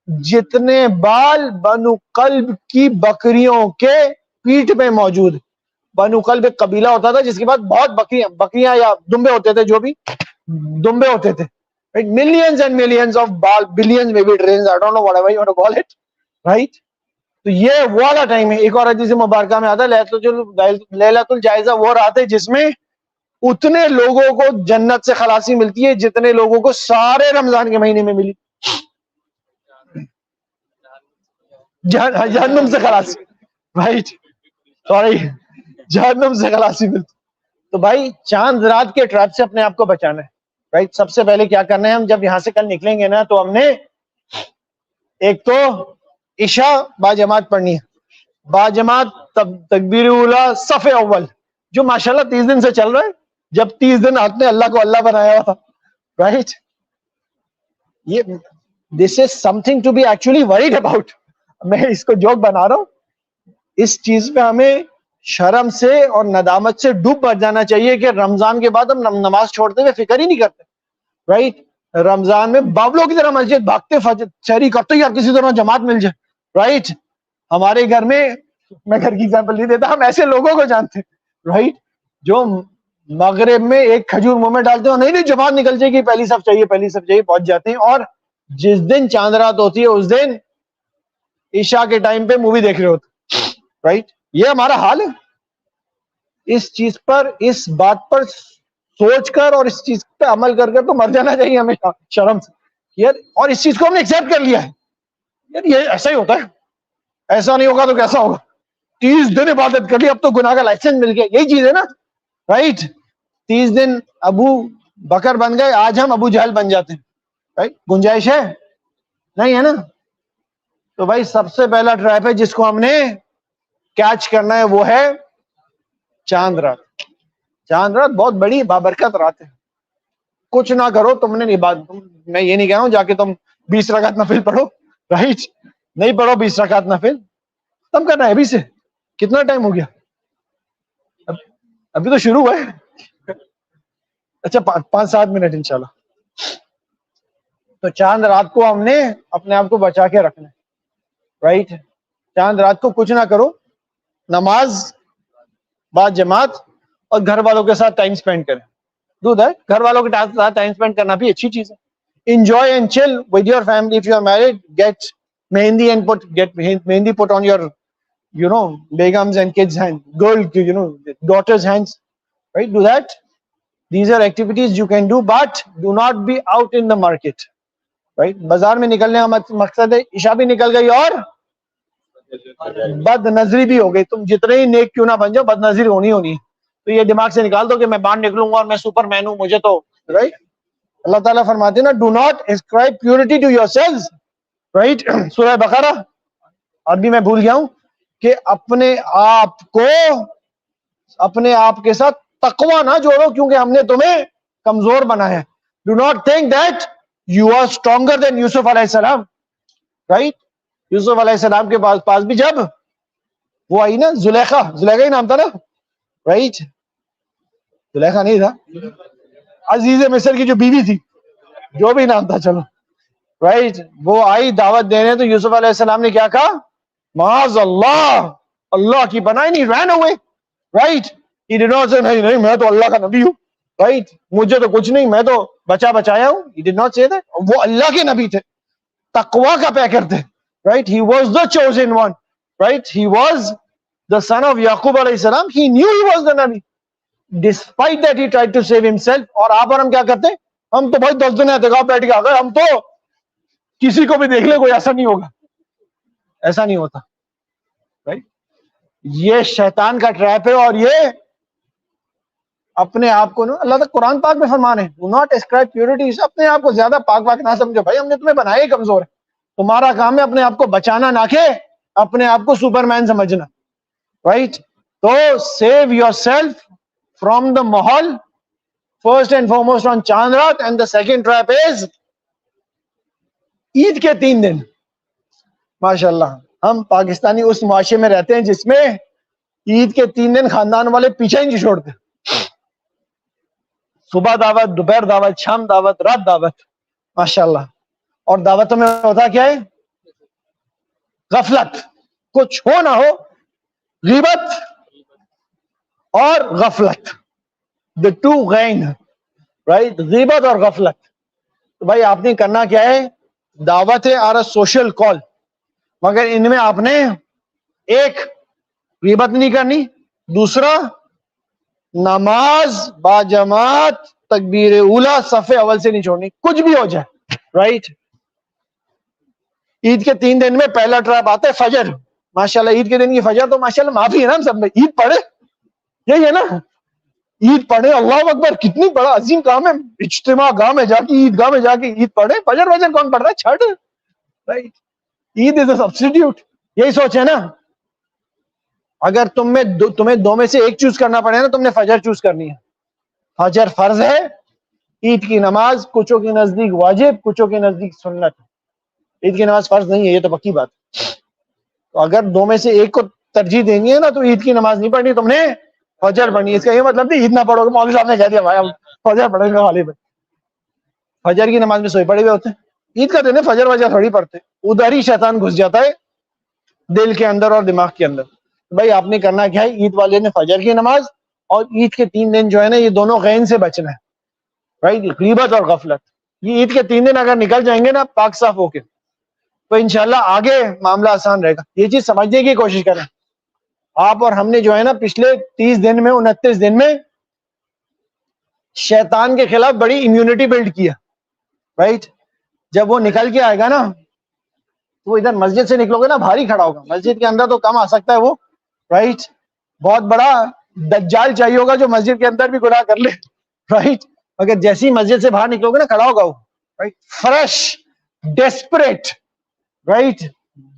جتنے بال بنو قلب کی بکریوں کے پیٹھ میں موجود. بنو قلب ایک قبیلہ ہوتا تھا جس کے بعد بہت بکریاں یا دمبے ہوتے تھے, جو بھی دمبے ہوتے تھے, millions and millions of billions maybe trillions, I don't know whatever you want to call it, right. تو یہ وہ والا ٹائم ہے. ایک اور حدیث مبارکہ میں آتا ہے لیلۃ الجائزہ وہ رات ہے جس میں اتنے لوگوں کو جنت سے خلاصی ملتی ہے جتنے لوگوں کو سارے رمضان کے مہینے میں ملی جہنم سے خلاصی, رائٹ. سوری, جہنم سے خلاصی ملتی. تو بھائی چاند رات کے ٹریپ سے اپنے آپ کو بچانا ہے, رائٹ. سب سے پہلے کیا کرنا ہے, ہم جب یہاں سے کل نکلیں گے نا تو ہم نے ایک تو عشاء باجماعت پڑھنی ہے, باجماعت تکبیر اولیٰ صف اول, جو ماشاءاللہ 30 دن سے چل رہا ہے, جب 30 دن آپ نے اللہ کو اللہ بنایا ہوا تھا, رائٹ. یہ this is something to be actually worried about. میں اس کو جوک بنا رہا ہوں, اس چیز پہ ہمیں شرم سے اور ندامت سے ڈوب مر جانا چاہیے کہ رمضان کے بعد ہم نماز چھوڑتے ہوئے فکر ہی نہیں کرتے, رائٹ. رمضان میں بابلوں کی طرح مسجد بھاگتے شہری کرتے یار کسی طرح جماعت مل جائے, رائٹ. ہمارے گھر میں گھر کی ایگزامپل نہیں دیتا, ہم ایسے لوگوں کو جانتے ہیں, رائٹ, جو مغرب میں ایک کھجور منہ میں ڈالتے ہیں, نہیں جماعت نکل جائے گی, پہلی صف چاہیے پہنچ جاتے ہیں. اور جس دن چاند رات ہوتی ہے اس دن عشاء کے ٹائم پہ مووی دیکھ رہے ہوتے, رائٹ. یہ ہمارا حال ہے. اس چیز پر, اس بات پر سوچ کر اور اس چیز پہ عمل کر تو مر جانا چاہیے ہمیں شرم سے یار. اور اس چیز کو ہم نے ایکسپٹ کر لیا ہے یار, یہ ایسا ہی ہوتا ہے, ایسا نہیں ہوگا تو کیسا ہوگا. 30 دن عبادت کر لی, اب تو گناہ کا لائسنس مل گیا, یہی چیز ہے نا, رائٹ. 30 دن ابو بکر بن گئے, آج ہم ابو جہل بن جاتے ہیں, رائٹ. گنجائش ہے نہیں, ہے نا. تو بھائی سب سے پہلا ٹریپ ہے جس کو ہم نے کیچ کرنا ہے وہ ہے چاند رات. چاند رات بہت بڑی بابرکت رات ہے. کچھ نہ کرو تم نے عبادت, میں یہ نہیں کہہ رہا ہوں جا کے تم 20 رکعت نفل پڑھو, رائٹ. نہیں پڑھو 20 رکعت نفل, ختم کرنا ہے ابھی سے. کتنا ٹائم ہو گیا, ابھی تو شروع ہوا ہے. اچھا 5-7 منٹ انشاءاللہ. تو چاند رات کو ہم نے اپنے آپ کو بچا کے رکھنا ہے, رائٹ. چاند رات کو کچھ نہ کرو, نماز بعد جماعت اور گھر والوں کے ساتھ ٹائم اسپینڈ کریں. Do that. گھر والوں کے ساتھ ٹائم اسپینڈ کرنا بھی اچھی چیز ہے. Enjoy and chill with your family. If you are married, get mehndi and get mehndi put on your بیگمز and kids hand, girl daughters hands, right. Do that. These are activities you can do, but do not be out in the market, right. بازار میں نکلنے کا مقصد ہے عشاء بھی نکل گئی اور بد نظری بھی ہو گئی. تم جتنے ہی نیک کیوں نہ بن جاؤ, بد نظری ہونی ہے. تو یہ دماغ سے نکال دو کہ میں باہر نکلوں گا اور میں سپر مین ہوں, مجھے تو, رائٹ. اللہ تعالیٰ فرماتے ہیں نا, do not ascribe purity to yourselves, right. سورہ بقرہ, عربی میں بھول گیا ہوں, کہ اپنے آپ کے ساتھ تقوی نہ جوڑو کیونکہ ہم نے تمہیں کمزور بنایا ہے. Do not think that you are stronger than یوسف علیہ السلام, right. یوسف علیہ السلام کے پاس بھی جب وہ آئی نا, زلیخا ہی نام تھا نا, right. زلیخا نہیں تھا, عزیز مصر کی جو بیوی تھی, جو بھی نام تھا, چلو, right. وہ آئی دعوت دینے, تو یوسف علیہ السلام نے کیا کہا, معاذ اللہ, اللہ کی پناہ. نہیں, ran away, right. He did not say, نہیں میں تو اللہ کا نبی ہوں, right. مجھے تو کچھ نہیں, میں تو بچایا ہوں. He did not say that. وہ اللہ کے نبی تھے, تقوی کا پیکر تھے, right. He was the chosen one, right. He was the son of Yaqub علیہ السلام. He knew he was the Nabi. Despite that he tried to save himself. اور آپ اور ہم کیا کرتے ہیں, ہم تو بھائی 10 دن اعتکاف بیٹھ کے آ گئے, ہم تو کسی کو بھی دیکھ لے کوئی ایسا نہیں ہوگا. ایسا نہیں ہوتا, right. یہ شیطان کا ٹریپ ہے. اور یہ اپنے آپ کو, اللہ تعالیٰ قرآن پاک میں فرمانے, do not ascribe purity. اپنے آپ کو زیادہ پاک نہ سمجھو بھائی, ہم نے تمہیں بنایا ہی کمزور ہے. تمہارا کام ہے اپنے آپ کو بچانا, نہ کہ اپنے آپ کو سپر مین سمجھنا, رائٹ. تو save yourself from the ماحول first and foremost on چاند رات. And the second trap is عید کے 3 دن. ماشاءاللہ ہم پاکستانی اس معاشرے میں رہتے ہیں جس میں عید کے 3 دن خاندان والے پیچھے ہی نہیں چھوڑتے. صبح دعوت, دوپہر دعوت, شام دعوت, رات دعوت, ماشاءاللہ. اور دعوتوں میں ہوتا کیا ہے, غفلت. کچھ ہو نہ ہو, غیبت اور غفلت, the two غین, right. غیبت اور غفلت. تو بھائی آپ نے کرنا کیا ہے, دعوت ہے اور سوشل کال, مگر ان میں آپ نے ایک غیبت نہیں کرنی, دوسرا نماز با جماعت تکبیر اولا صف اول سے نہیں چھوڑنی, کچھ بھی ہو جائے, رائٹ. عید کے 3 دن میں پہلا ٹرپ آتا ہے فجر. ماشاءاللہ عید کے دن کی فجر تو ماشاءاللہ معافی ہے نا ہم سب میں. عید پڑھے, یہی ہے نا, عید پڑھے, اللہ اکبر, کتنی بڑا عظیم کام ہے. اجتماع گاہ میں جا کے, عید گاہ میں جا کے عید پڑھے. فجر کون پڑھ رہا ہے, چھٹ, right. Eid is a substitute. یہی سوچ ہے نا. اگر تمہیں 2 میں سے ایک چوز کرنا پڑے نا, تم نے فجر چوز کرنی ہے. فجر فرض ہے, عید کی نماز کچھوں کے نزدیک واجب, کچھوں کے نزدیک سنت. عید کی نماز فرض نہیں ہے, یہ تو پکی بات. تو اگر 2 میں سے ایک کو ترجیح دینی ہے نا, تو عید کی نماز نہیں پڑھنی, تم نے فجر پڑھنی. اس کا یہ مطلب نہیں عید نہ پڑھو گے. مولوی صاحب نے کہہ دیا بھائی ہم فجر پڑھیں گے غالب. فجر کی نماز میں سوئے پڑے ہوئے ہوتے ہیں. عید کا دن ہے, فجر وجر تھوڑی پڑھتے. ادھر ہی شیطان گھس جاتا ہے دل کے اندر اور دماغ کے اندر. بھائی آپ نے کرنا کیا ہے, عید والے نے فجر کی نماز اور عید کے 3 دن جو ہے نا, یہ دونوں غین سے بچنا ہے, رائٹ. غیبت اور غفلت. یہ عید کے 3 دن اگر نکل جائیں گے نا پاک صاف ہو کے, تو انشاءاللہ آگے معاملہ آسان رہے گا. یہ چیز سمجھنے کی کوشش کریں. آپ اور ہم نے جو ہے نا پچھلے 30 دن میں 29 دن میں شیطان کے خلاف بڑی امیونٹی بلڈ کیا, رائٹ. جب وہ نکل کے آئے گا نا, تو ادھر مسجد سے نکلو گے نا بھاری کھڑا ہوگا. مسجد کے اندر تو کم آ سکتا ہے وہ, رائٹ. بہت بڑا دجال چاہیے ہوگا جو مسجد کے اندر بھی گناہ کر لے, رائٹ. مگر جیسی مسجد سے باہر نکلو گے نا کھڑا ہوگا وہ, رائٹ. Fresh, desperate, right.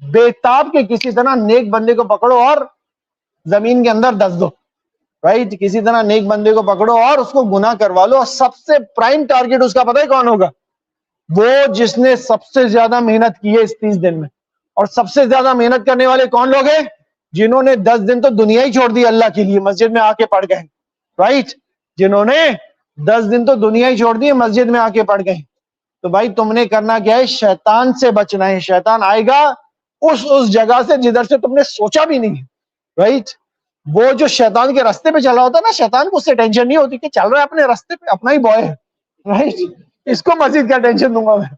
بے تاب کے کسی طرح نیک بندے کو پکڑو اور زمین کے اندر دس دو, رائٹ. کسی طرح نیک بندے کو پکڑو اور اس کو گناہ کروا لو. اور سب سے پرائم ٹارگیٹ اس کا پتہ ہے کون ہوگا, وہ جس نے سب سے زیادہ محنت کی ہے اس 30 دن میں. اور سب سے زیادہ محنت کرنے والے کون لوگ ہیں, جنہوں نے 10 دن تو دنیا ہی چھوڑ دی اللہ کے لیے, مسجد میں آ کے پڑھ گئے, رائٹ. جنہوں نے 10 دن تو دنیا ہی چھوڑ دی، مسجد میں آ کے پڑھ گئے. تو بھائی تم نے کرنا کیا ہے؟ شیطان سے بچنا ہے. شیطان آئے گا اس جگہ سے جدھر سے تم نے سوچا بھی نہیں. رائٹ؟ وہ جو شیطان کے راستے پہ چلا ہوتا ہے نا، شیطان کو اس سے ٹینشن نہیں ہوتی کہ چل رہا ہے اپنے راستے پہ، اپنا ہی بوائے ہے. رائٹ؟ اس کو مسجد کیا ٹینشن دوں گا میں.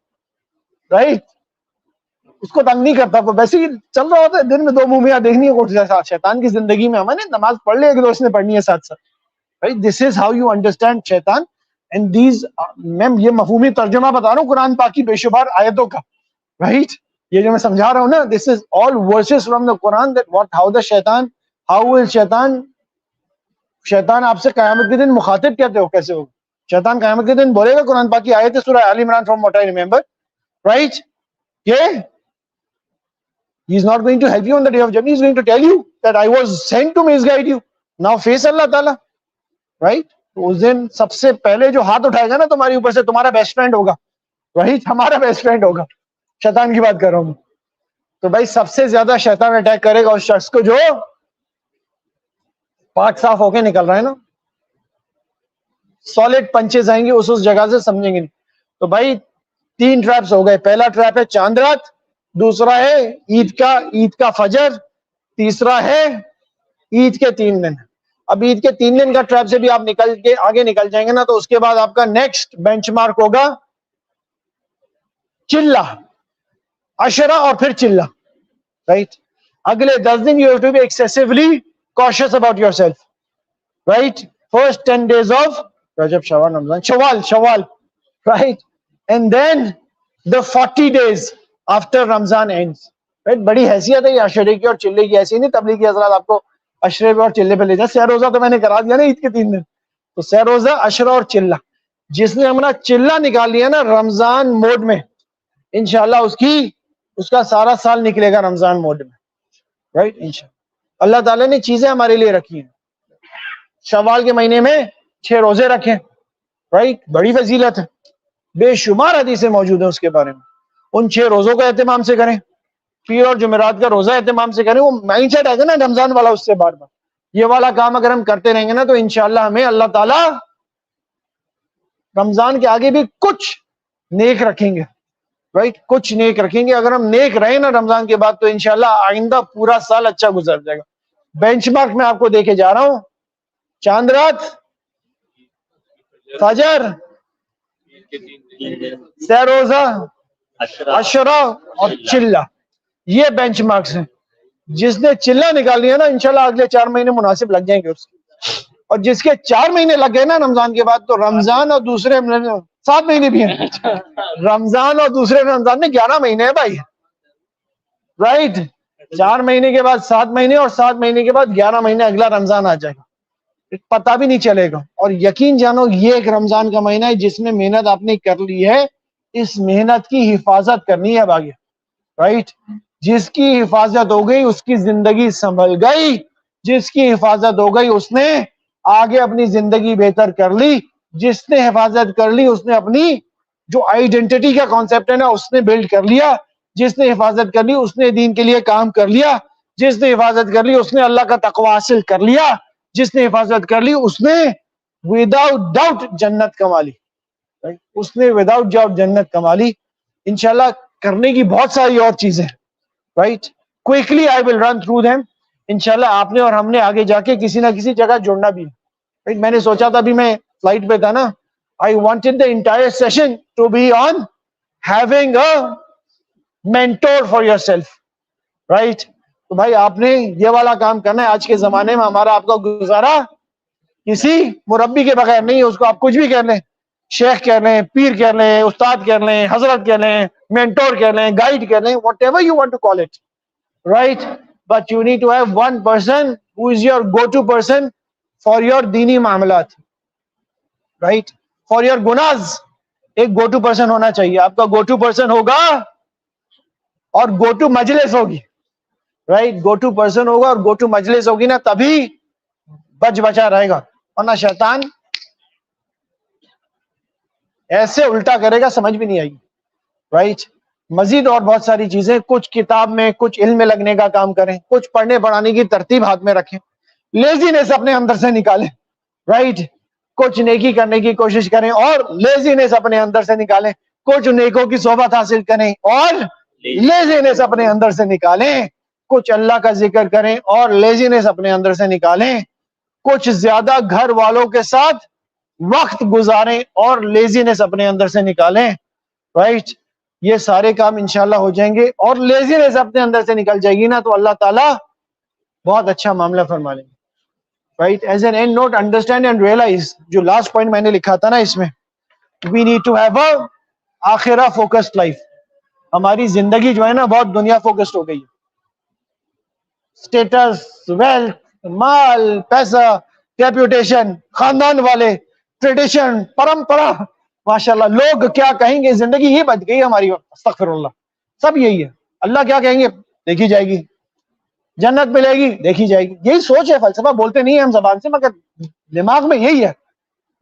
رائٹ؟ اس کو تنگ نہیں کرتا، وہ ویسے ہی چل رہا ہوتا ہے. دن میں 2 موویاں دیکھنی ہے. شیطان کی زندگی میں ہمیں نماز پڑھ لے ایک 2 اس نے پڑھنی ہے ساتھ ساتھ. Right? This is how you understand شیطان. And these میں یہ مفہومی ترجمہ بتا رہا ہوں قرآن پاک کی بے شمار آیتوں کا. Right? یہ جو میں سمجھا رہا ہوں نا, this is all verses from the Quran that how the شیطان, how will شیطان آپ سے قیامت کے دن مخاطب کہتے ہو کیسے ہوگا؟ شیطان قیامت کے دن بولے گا. قرآن پاک کی آیت ہے سورہ آل Imran from what I remember. Right? Yeah? He is not going to help you on the day of judgment. He is going to tell you that I was sent to misguide you. Now face Allah Ta'ala. Right? اس دن سب سے پہلے جو ہاتھ اٹھائے گا نا تمہاری اوپر سے, تمہارا بیسٹ فرینڈ ہوگا. Right? ہمارا بیسٹ فرینڈ ہوگا. شیطان کی بات کر رہا ہوں. تو بھائی سب سے زیادہ شیطان اٹیک کرے گا اس شخص کو جو پاک صاف ہو کے نکل رہا ہے نا. سالڈ پنچز آئیں گے اس جگہ سے, سمجھیں گے نہیں. تو بھائی 3 ٹریپس ہو گئے. پہلا ٹریپ ہے چاند رات, دوسرا ہے عید کا فجر, تیسرا ہے عید کے 3 دن. اب عید کے 3 دن کا ٹریپ سے بھی آپ نکل کے آگے نکل جائیں گے نا, تو اس کے بعد آپ کا نیکسٹ بینچ مارک ہوگا چلہ, عشرہ اور پھر چلہ. رائٹ؟ اگلے 10 دن you have to be excessively cautious about yourself. Right? First 10 days of Rajab, Shawwal, Ramzan, Shawwal. Right? And then the 40 days after Ramzan ends. Right? بڑی حیثیت ہے یہ عشرے کی اور چلے کی. ایسی نہیں تبلیغی حضرات آپ کو عشرے پہ اور چلے پہ لے جائے. سہ روزہ تو میں نے کرا دیا نا عید کے 3 دن. تو سہ روزہ, عشرہ اور چلہ. جس نے ہمارا چلہ نکال لیا نا رمضان موڈ میں, انشاءاللہ اس کا سارا سال نکلے گا رمضان موڈ میں. رائٹ؟ انشاءاللہ اللہ تعالیٰ نے چیزیں ہمارے لیے رکھی ہیں. شوال کے مہینے میں 6 روزے رکھیں. رائٹ؟ بڑی فضیلت ہے, بے شمار حدیثیں موجود ہیں اس کے بارے میں. ان 6 روزوں کا اہتمام سے کریں. پیر اور جمعرات کا روزہ اہتمام سے کریں. وہ مائنڈ سیٹ ہے نا رمضان والا, اس سے بار بار یہ والا کام اگر ہم کرتے رہیں گے نا تو انشاءاللہ ہمیں اللہ تعالیٰ رمضان کے آگے بھی کچھ نیک رکھیں گے. رائٹ؟ کچھ نیک رکھیں گے. اگر ہم نیک رہیں نا رمضان کے بعد تو انشاءاللہ آئندہ پورا سال اچھا گزر جائے گا. بینچ مارک میں آپ کو دے کے جا رہا ہوں. چاند رات, فجر, سہ روزہ, عشرہ اور چلہ, یہ بینچ مارکس ہیں. جس نے چلہ نکال لیا نا انشاءاللہ اگلے 4 مہینے مناسب لگ جائیں گے اس کے. اور جس کے 4 مہینے لگ گئے نا رمضان کے بعد, تو رمضان اور دوسرے 7 مہینے بھی ہیں. رمضان اور دوسرے رمضان میں 11 مہینے ہیں بھائی. رائٹ؟ 4 مہینے کے بعد 7 مہینے اور 7 مہینے کے بعد 11 مہینے اگلا رمضان آ جائے گا. پتہ بھی نہیں چلے گا. اور یقین جانو یہ ایک رمضان کا مہینہ ہے جس میں محنت آپ نے کر لی ہے, اس محنت کی حفاظت کرنی ہے اب آگے. رائٹ؟ جس کی حفاظت ہو گئی اس کی زندگی سنبھل گئی. جس کی حفاظت ہو گئی اس نے آگے اپنی زندگی بہتر کر لی. جس نے حفاظت کر لی اس نے اپنی جو آئیڈینٹی کا کانسیپٹ ہے نا اس نے بلڈ کر لیا. جس نے حفاظت کر لی اس نے دین کے لیے کام کر لیا. جس نے حفاظت کر لی اس نے اللہ کا تقوی حاصل کر لیا. جس نے حفاظت کر لی اس نے وداؤٹ ڈاؤٹ جنت کما لی. اس نے وداؤٹ ڈاؤٹ جنت کما لی. انشاءاللہ کرنے کی بہت ساری اور چیزیں. رائٹ؟ کوئکلی آئی ول رن تھرو دیم. انشاءاللہ آپ نے اور ہم نے آگے جا کے کسی نہ کسی جگہ جڑنا بھی. میں نے سوچا تھا ابھی میں فلائٹ پہ تھا نا, I wanted the entire session to be on having a mentor for yourself. Right? تو بھائی آپ نے یہ والا کام کرنا ہے. آج کے زمانے میں ہمارا آپ کا گزارا کسی مربی کے بغیر نہیں ہے. اس کو آپ کچھ بھی کہہ لیں, شیخ کہہ لیں, پیر کہہ لیں, استاد کہہ لیں, حضرت کہہ لیں, مینٹور کہہ لیں, گائیڈ کہہ لیں, whatever you want to call it. Right? But you need to have one person who is your go-to person for your دینی معاملات. Right? For your گناز ایک go to person ہونا چاہیے. آپ کا go to person ہوگا اور go to مجلس ہوگی. Right? go to person ہوگا اور go to مجلس ہوگی نا, تبھی بچا رہے گا. ورنہ شیطان ایسے الٹا کرے گا سمجھ بھی نہیں آئے گی. Right? مزید اور بہت ساری چیزیں, کچھ کتاب میں کچھ علم میں لگنے کا کام کریں, کچھ پڑھنے پڑھانے کی ترتیب ہاتھ میں رکھیں, لیزینس اپنے اندر سے نکالیں. رائٹ؟ کچھ نیکی کرنے کی کوشش کریں اور لیزینس اپنے اندر سے نکالیں. کچھ نیکوں کی صحبت حاصل کریں اور لیزینس اپنے اندر سے نکالیں. کچھ اللہ کا ذکر کریں اور لیزینس اپنے اندر سے نکالیں. کچھ زیادہ گھر والوں کے ساتھ وقت گزاریں اور لیزینس اپنے اندر سے نکالیں. رائٹ, یہ سارے کام انشاءاللہ ہو جائیں گے اور لیزینس اپنے اندر سے نکل جائے گی نا تو اللہ تعالیٰ بہت اچھا معاملہ فرما لیں گے. Right, as an end note understand and realise, جو لاسٹ پوائنٹ میں نے لکھا تھا نا اس میں, we need to have a آخرہ فوکسڈ لائف. ہماری زندگی جو ہے نا بہت دنیا فوکسڈ ہو گئی ہے. اسٹیٹس, ویلتھ, مال, پیسہ, ریپوٹیشن, خاندان والے, ٹریڈیشن, پرمپرا, ماشاءاللہ لوگ کیا کہیں گے, زندگی یہ بچ گئی ہماری. استغفر اللہ, سب یہی ہے. اللہ کیا کہیں گے دیکھی جائے گی, جنت ملے گی دیکھی جائے گی. یہی سوچ ہے, فلسفہ بولتے نہیں ہیں ہم زبان سے مگر دماغ میں یہی ہے.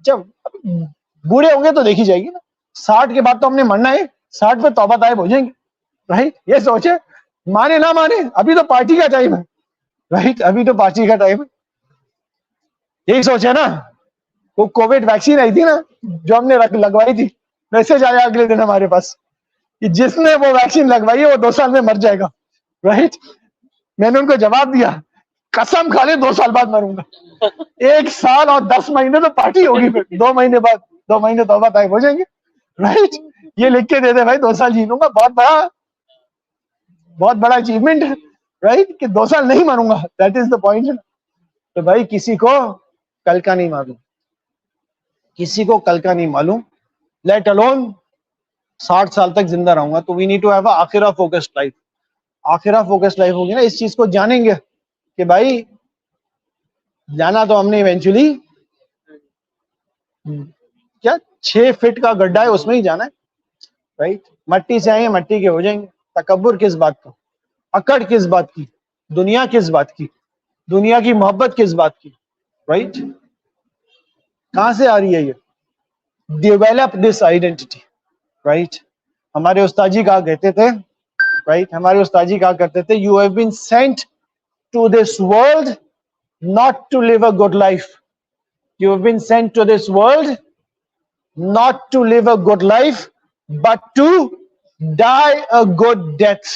جب بوڑھے ہوں گے تو دیکھی جائے گی نا, 60 کے بعد تو ہم نے مرنا ہے, 60 پہ توبہ طائب ہو جائیں گے. رائٹ, یہ سوچے, مانے نہ مانے ابھی تو پارٹی کا ٹائم ہے. رائٹ, ابھی تو پارٹی کا ٹائم ہے. یہی سوچ ہے نا. وہ کووڈ ویکسین آئی تھی نا جو ہم نے لگوائی تھی, میسج آیا اگلے دن ہمارے پاس کہ جس نے وہ ویکسین لگوائی ہے وہ 2 سال میں مر جائے گا. رائٹ, میں نے ان کو جواب دیا قسم کھا لے 2 سال بعد مروں گا. 1 سال اور 10 مہینے تو پارٹی ہوگی, پھر 2 مہینے بعد 2 مہینے توبہ طائب ہو جائیں گے. رائٹ, یہ لکھ کے دے دے بھائی 2 سال جی لوں گا, بہت بڑا اچیومنٹ ہے. رائٹ, کہ 2 سال نہیں مروں گا, دیٹ از دا پوائنٹ. تو بھائی کسی کو کل کا نہیں معلوم, کسی کو کل کا نہیں معلوم, لیٹ الون 60 سال تک زندہ رہوں گا. تو وی نیڈ ٹو ہیو آخرہ فوکسڈ لائف. آخرہ فوکسڈ لائف ہوگی نا, اس چیز کو جانیں گے کہ بھائی جانا تو ہم نے ایونچولی کیا 6 فٹ کا گڈھا ہے اس میں ہی جانا ہے. رائٹ, مٹی سے آئے ہیں مٹی کے ہو جائیں گے. تکبر کس بات کا, اکڑ کس بات کی, دنیا کس بات کی, دنیا کی محبت کس بات کی. رائٹ, کہاں سے آ رہی ہے یہ؟ Develop this identity. رائٹ, ہمارے استاد جی کہا کہتے تھے, رائٹ, ہمارے استاد جی کہا کرتے تھے, you have been sent to this world not to live a good life. You have been sent to this world not to live a good life but to die a good death.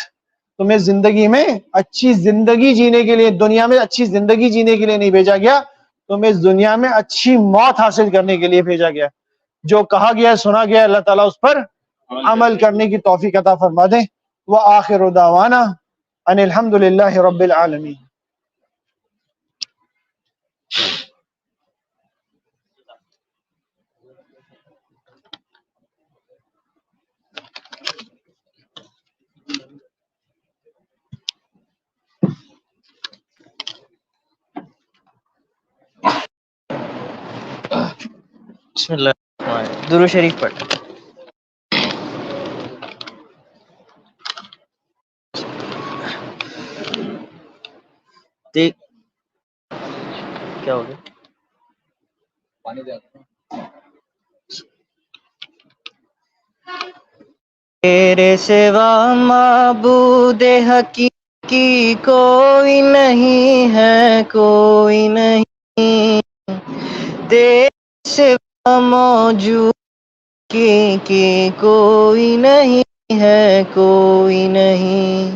تمہیں زندگی میں اچھی زندگی جینے کے لیے, دنیا میں اچھی زندگی جینے کے لیے نہیں بھیجا گیا, تمہیں اس دنیا میں اچھی موت حاصل کرنے کے لیے بھیجا گیا. جو کہا گیا سنا گیا, اللہ تعالیٰ اس پر عمل کرنے کی توفیق عطا فرما دیں. وآخر دعوانا ان الحمد للہ رب العالمین. بسم اللہ الرحمن الرحیم. درود شریف پڑھ. دیکھ کیا ہو گیا, پانی دے. تیرے سوا معبود حقیقی کوئی نہیں ہے, کوئی نہیں. تیرے سوا موجود کی کوئی نہیں ہے, کوئی نہیں.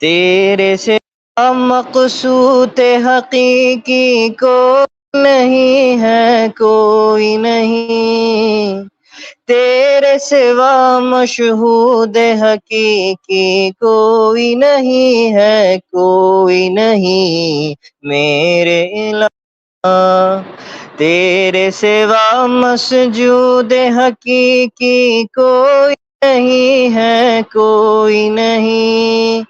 تیرے سوا مقصود حقیقی کوئی نہیں ہے, کوئی نہیں. تیرے سوا مشہود حقیقی کوئی نہیں ہے, کوئی نہیں. میرے الہ تیرے سوا مسجود حقیقی کوئی نہیں ہے, کوئی نہیں.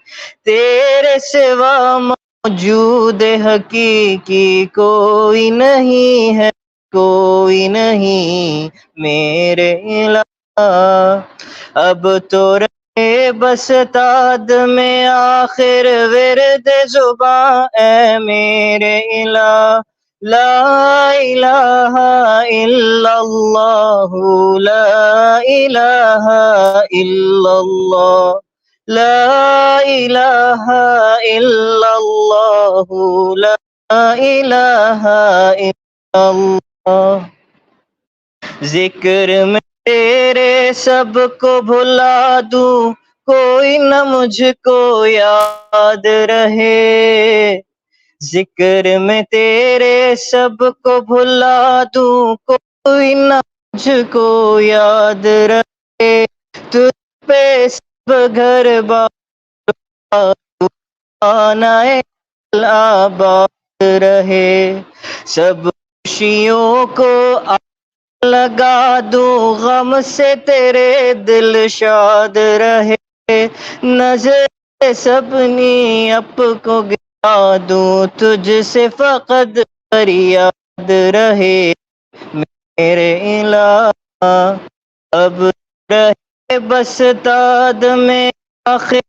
تیرے سوا موجود حقیقی کوئی نہیں ہے, کوئی نہیں. میرے الہ اب تو رہے بس تاد میں آخر ورد زباں اے میرے الہ. لا الہ الا اللہ, لا الہ الا اللہ, لا الہ الا اللہ, لا الہ الا اللہ. ذکر میں تیرے سب کو بھلا دوں، کوئی نہ مجھ کو یاد رہے، ذکر میں تیرے سب کو بھلا دوں، کوئی نہ مجھ کو یاد رہے، تجھ پہ سب گھر بار آنا آباد رہے، سب خوشیوں کو لگا دوں، غم سے تیرے دل شاد رہے، نظر سبنی اپ کو گرا دوں، تجھ سے فقط فریاد رہے، میرے الہ اب رہے بس داد میں آخر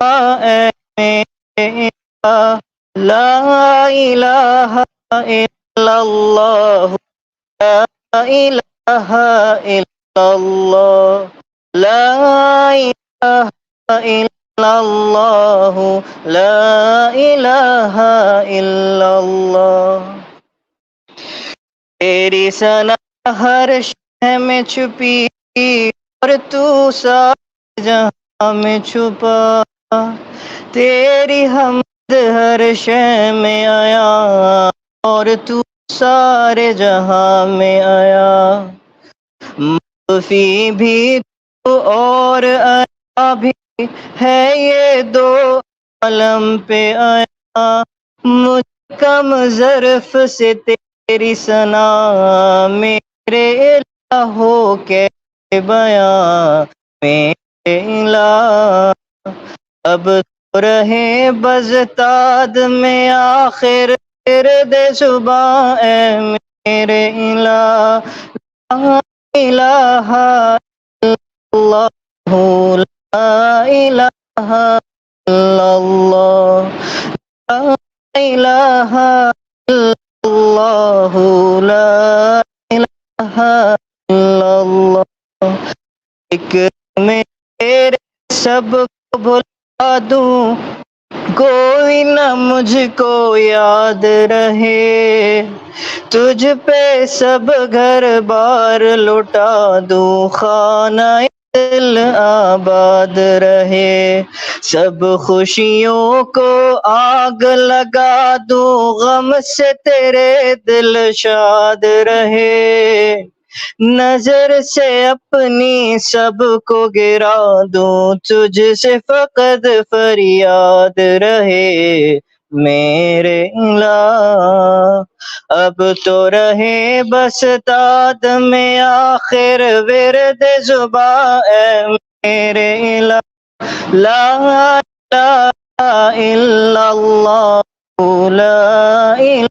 اے میرے الہ، لا الہ الا اللہ، لا الہ الا اللہ، لا الہ الا اللہ، لا الہ الا اللہ، تیری ثنا ہر شے میں چھپی اور تو سارے جہاں میں چھپا، تیری حمد ہر شے میں آیا اور تو سارے جہاں میں آیا، مخفی بھی تو اور آیا بھی ہے، یہ دو عالم پہ آیا، مجھ کم ظرف سے تیری ثنا، میرے الہ ہو کے بیاں، میرے الہ اب تو رہے بزداد میں آخر ورد زباں، اے میرے الہ، لا الہ الا اللہ، لا الہ الا اللہ، لا الہ الا اللہ، لا الہ الا اللہ، ذکر میں تیرے سب کو بھلا دوں، کوئی نہ مجھ کو یاد رہے، تجھ پہ سب گھر بار لوٹا دوں، خانہ دل آباد رہے، سب خوشیوں کو آگ لگا دوں، غم سے تیرے دل شاد رہے، نظر سے اپنی سب کو گرا دوں، تجھ سے فقط فریاد رہے، میرے الہ اب تو رہے بس داد میں آخر ورد زباں، اے میرے الہ، لا الہ الا اللہ، لا الہ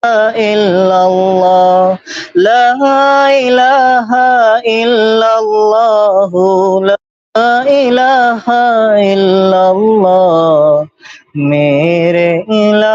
الا اللہ، لا الہ الا اللہ، لا الہ الا اللہ، میرے الہ۔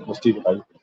مفتی بتائی